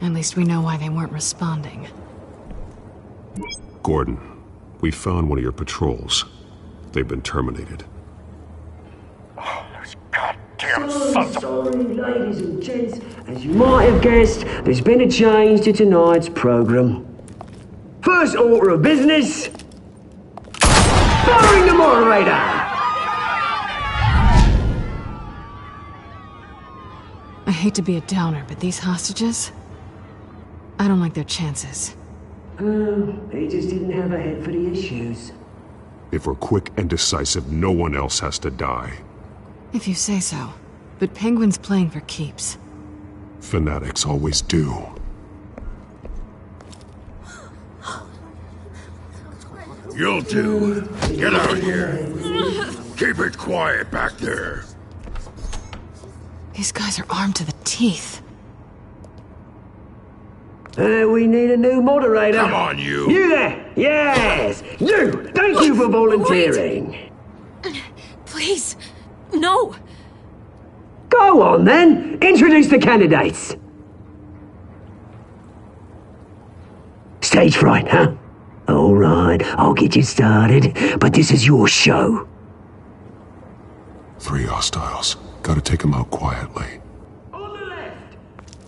Speaker 5: At least we know why they weren't responding.
Speaker 1: Gordon, we found one of your patrols. They've been terminated.
Speaker 12: Sorry, ladies and gents. As you might have guessed, there's been a change to tonight's programme. First order of business... firing the moderator!
Speaker 5: I hate to be a downer, but these hostages... I don't like their chances.
Speaker 12: They just didn't have a head for the issues.
Speaker 1: If we're quick and decisive, no one else has to die.
Speaker 5: If you say so. But Penguin's playing for keeps.
Speaker 1: Fanatics always do.
Speaker 6: You'll do. Get out here. Keep it quiet back there.
Speaker 5: These guys are armed to the teeth.
Speaker 12: We need a new moderator.
Speaker 6: Come on, you.
Speaker 12: You there! Yes! You! Thank you for volunteering.
Speaker 17: Please, no.
Speaker 12: Go on, then. Introduce the candidates. Stage fright, huh? All right, I'll get you started, but this is your show.
Speaker 1: 3 hostiles. Gotta take them out quietly.
Speaker 12: On the left,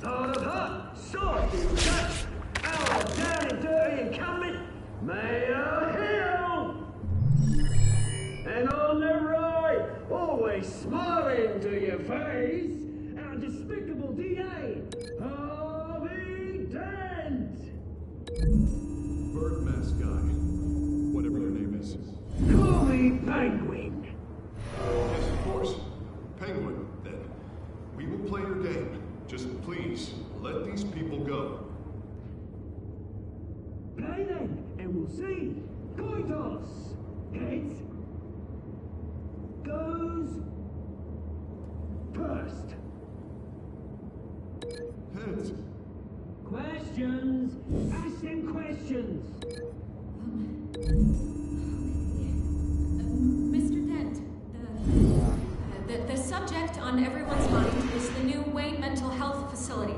Speaker 12: part of her, sorted, just our down and dirty incumbent, Mayor Hill. And on the right, always smiling to your face, our despicable DA, Harvey Dent.
Speaker 9: Bird mask guy. Whatever your name is.
Speaker 12: Call me Penguin.
Speaker 9: Yes, of course. Penguin, then. We will play your game. Just please, let these people go.
Speaker 12: Play then, and we'll see. Coin toss. Heads. Goes. First.
Speaker 9: Heads.
Speaker 12: Questions. Ask them questions.
Speaker 17: Mr. Dent, the subject on everyone's mind is the new Wayne Mental Health Facility.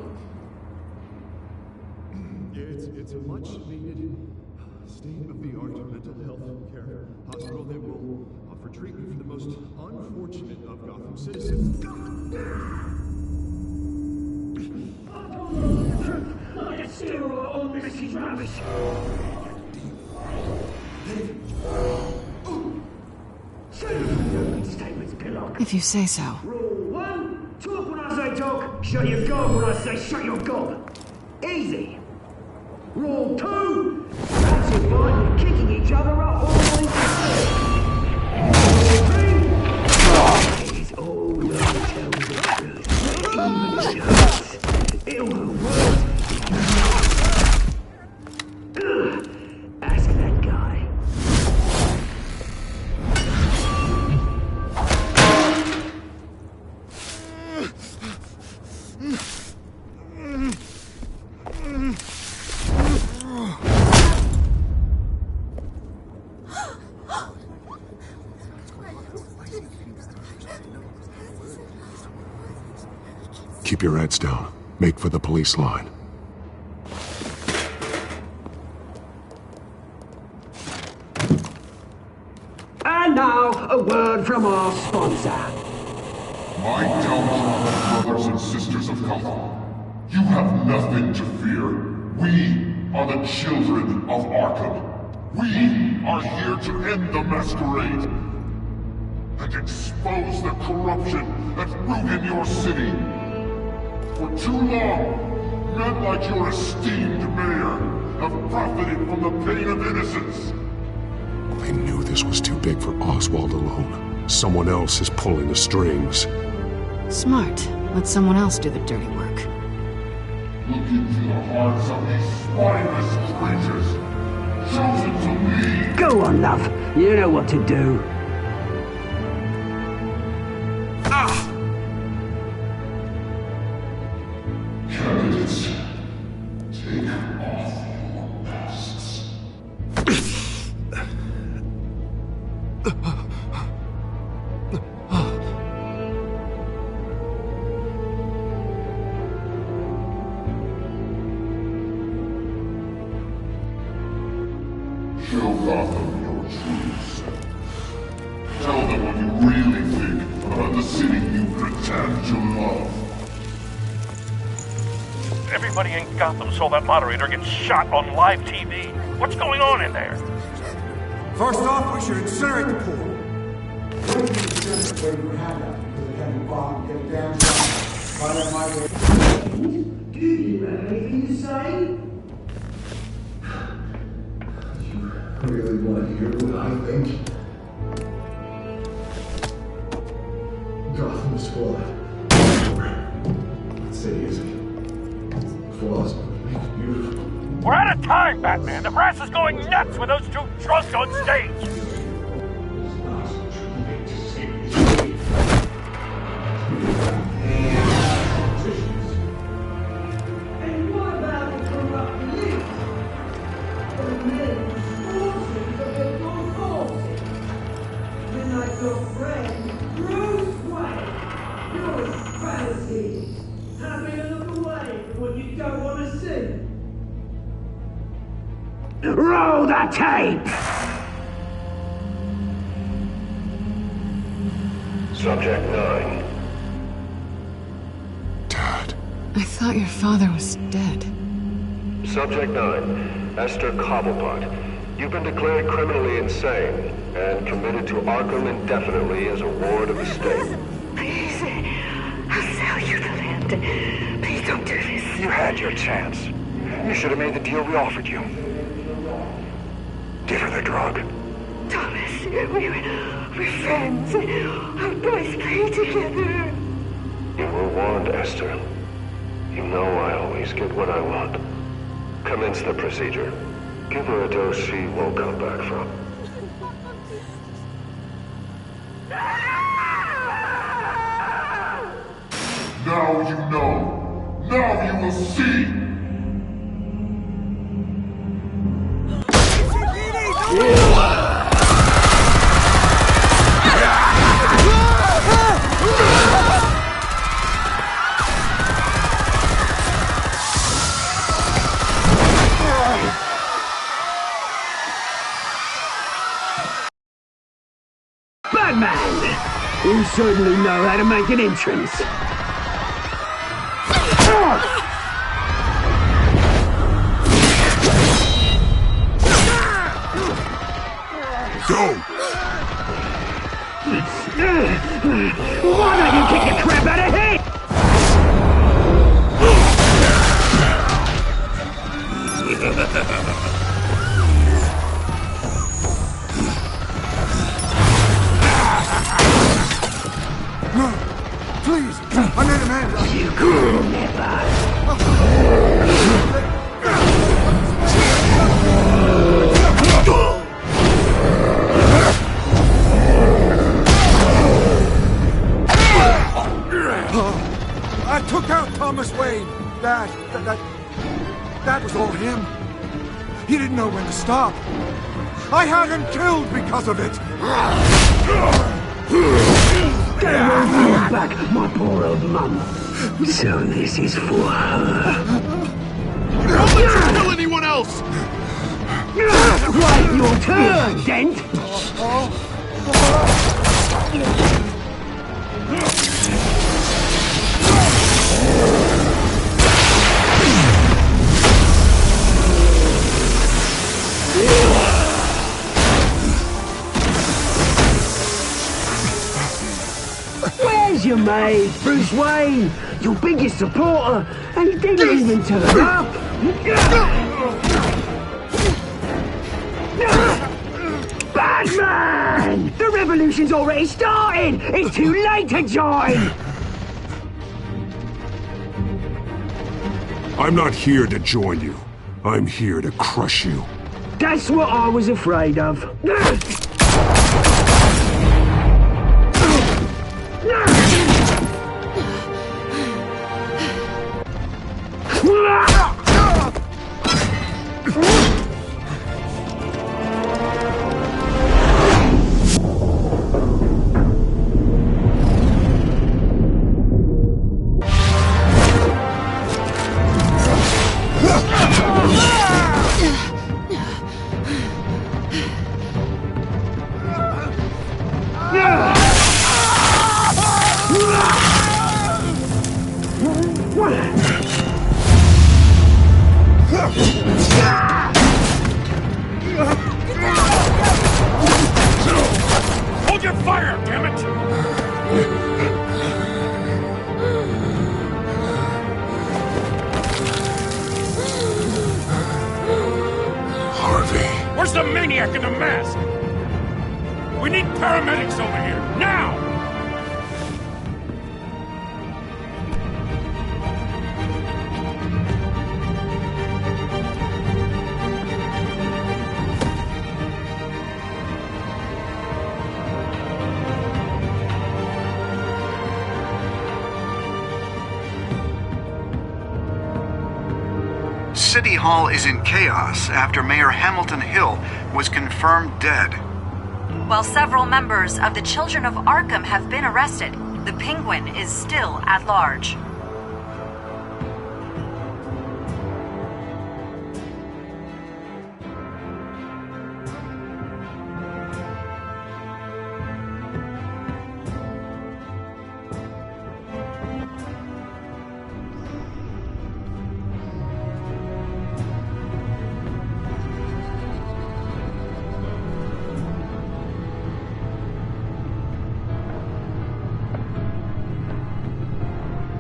Speaker 9: It's a much-needed state-of-the-art mental health care hospital that will offer treatment for the most unfortunate of Gotham citizens.
Speaker 12: Like a steroid on Mrs. Rubbish.
Speaker 5: If you say so.
Speaker 12: Rule 1, talk when I say talk, shut your gob when I say shut your gob. Easy. Rule 2, that's it, mind kicking each other up all the way. Rule 3, it's all no tells the truth. Even shots. It will work. Ask that guy.
Speaker 1: Keep your heads down. Make for the police line.
Speaker 12: And now, a word from our sponsor.
Speaker 18: My downtrodden brothers and sisters of Gotham, you have nothing to fear. We are the children of Arkham. We are here to end the masquerade and expose the corruption that's ruined your city. For too long, men like your esteemed mayor have profited from the pain of innocence.
Speaker 1: They knew this was too big for Oswald alone. Someone else is pulling the strings.
Speaker 5: Smart. Let someone else do the dirty work.
Speaker 18: Look into the hearts of these spineless creatures, chosen to lead.
Speaker 12: Go on, love. You know what to do.
Speaker 18: Candidates, take off your masks. Show Gotham your true self. Tell them what you really think about the city you pretend to love.
Speaker 13: Everybody in Gotham saw that moderator get shot on live TV. What's going on in there?
Speaker 8: First off, we should incinerate the pool.
Speaker 12: Do you have anything to say?
Speaker 18: You really want to hear what I think? Gotham is flawed. That city isn't. Flaws make it beautiful.
Speaker 13: We're out of time, Batman. The brass is going nuts with those two drunks on stage.
Speaker 12: And what about the corrupt elite? The men forces of their own forces. Then like your friend, Bruce Wayne, your fantasy. Happy to look away from what you don't want to see. Roll the tape!
Speaker 19: Subject 9.
Speaker 5: I thought your father was dead.
Speaker 19: Subject 9. Esther Cobblepot. You've been declared criminally insane and committed to Arkham indefinitely as a ward of the state.
Speaker 22: Please, I'll sell you the land. Please don't do this.
Speaker 20: You had your chance. You should have made the deal we offered you. Give her the drug.
Speaker 22: Thomas, we're friends. Our boys play together.
Speaker 19: You were warned, Esther. You know I always get what I want. Commence the procedure. Give her a dose she won't come back from.
Speaker 18: Now you know. Now you will see.
Speaker 12: Batman! You certainly know how to make an entrance.
Speaker 18: Go!
Speaker 12: Why don't you kick the crap out of him?
Speaker 8: No! Please! I made a man!
Speaker 12: You could never!
Speaker 8: I took out Thomas Wayne. That was all him. He didn't know when to stop. I had him killed because of it.
Speaker 12: Back my poor old mum. So this is for her.
Speaker 18: Don't let you kill anyone else!
Speaker 12: Right, your turn, Dent! Where's your mate, Bruce Wayne? Your biggest supporter, and he didn't even turn up! Batman! The revolution's already started! It's too late to join!
Speaker 3: I'm not here to join you. I'm here to crush you.
Speaker 12: That's what I was afraid of.
Speaker 6: Hold your fire, damn it! Where's the maniac in the mask? We need paramedics over here, now!
Speaker 11: City Hall is in chaos after Mayor Hamilton Hill was confirmed dead.
Speaker 15: While several members of the Children of Arkham have been arrested, the Penguin is still at large.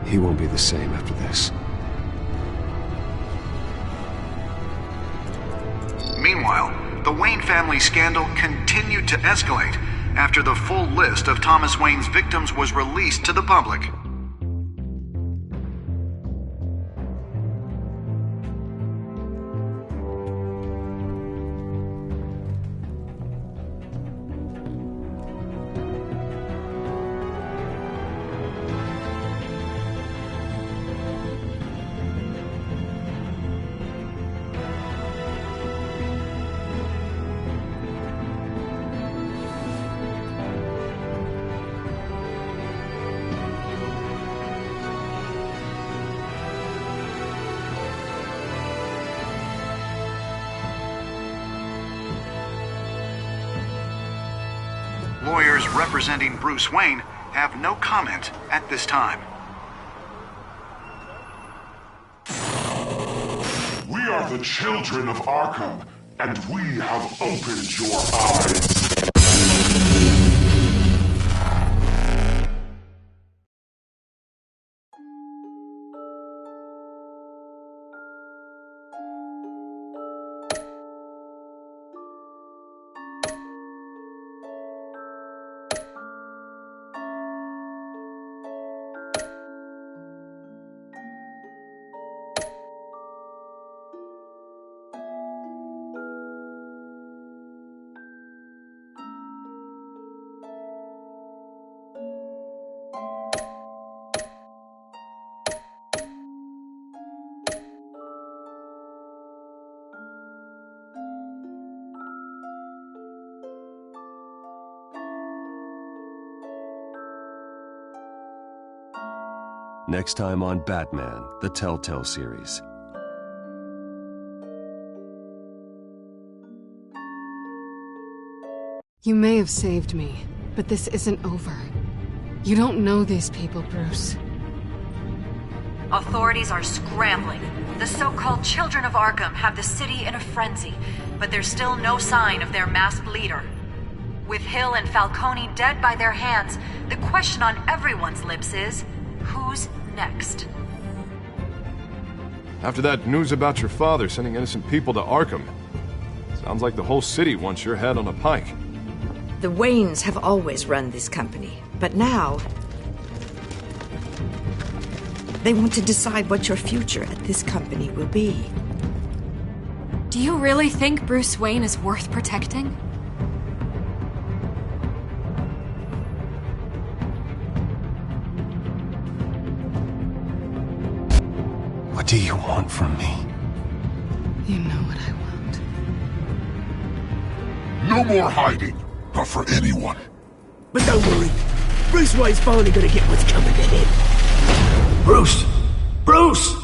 Speaker 1: He won't be the same after this.
Speaker 11: Meanwhile, the Wayne family scandal continued to escalate after the full list of Thomas Wayne's victims was released to the public. Lawyers representing Bruce Wayne have no comment at this time.
Speaker 18: We are the children of Arkham, and we have opened your eyes.
Speaker 1: Next time on Batman, the Telltale series.
Speaker 5: You may have saved me, but this isn't over. You don't know these people, Bruce.
Speaker 15: Authorities are scrambling. The so-called Children of Arkham have the city in a frenzy, but there's still no sign of their masked leader. With Hill and Falcone dead by their hands, the question on everyone's lips is, who's next?
Speaker 14: After that news about your father sending innocent people to Arkham, sounds like the whole city wants your head on a pike.
Speaker 4: The Waynes have always run this company, but now they want to decide what your future at this company will be.
Speaker 17: Do you really think Bruce Wayne is worth protecting?
Speaker 3: What do you want from me?
Speaker 5: You know what I want.
Speaker 18: No more hiding, not for anyone.
Speaker 10: But don't worry, Bruce Wayne's finally gonna get what's coming to him.
Speaker 3: Bruce! Bruce!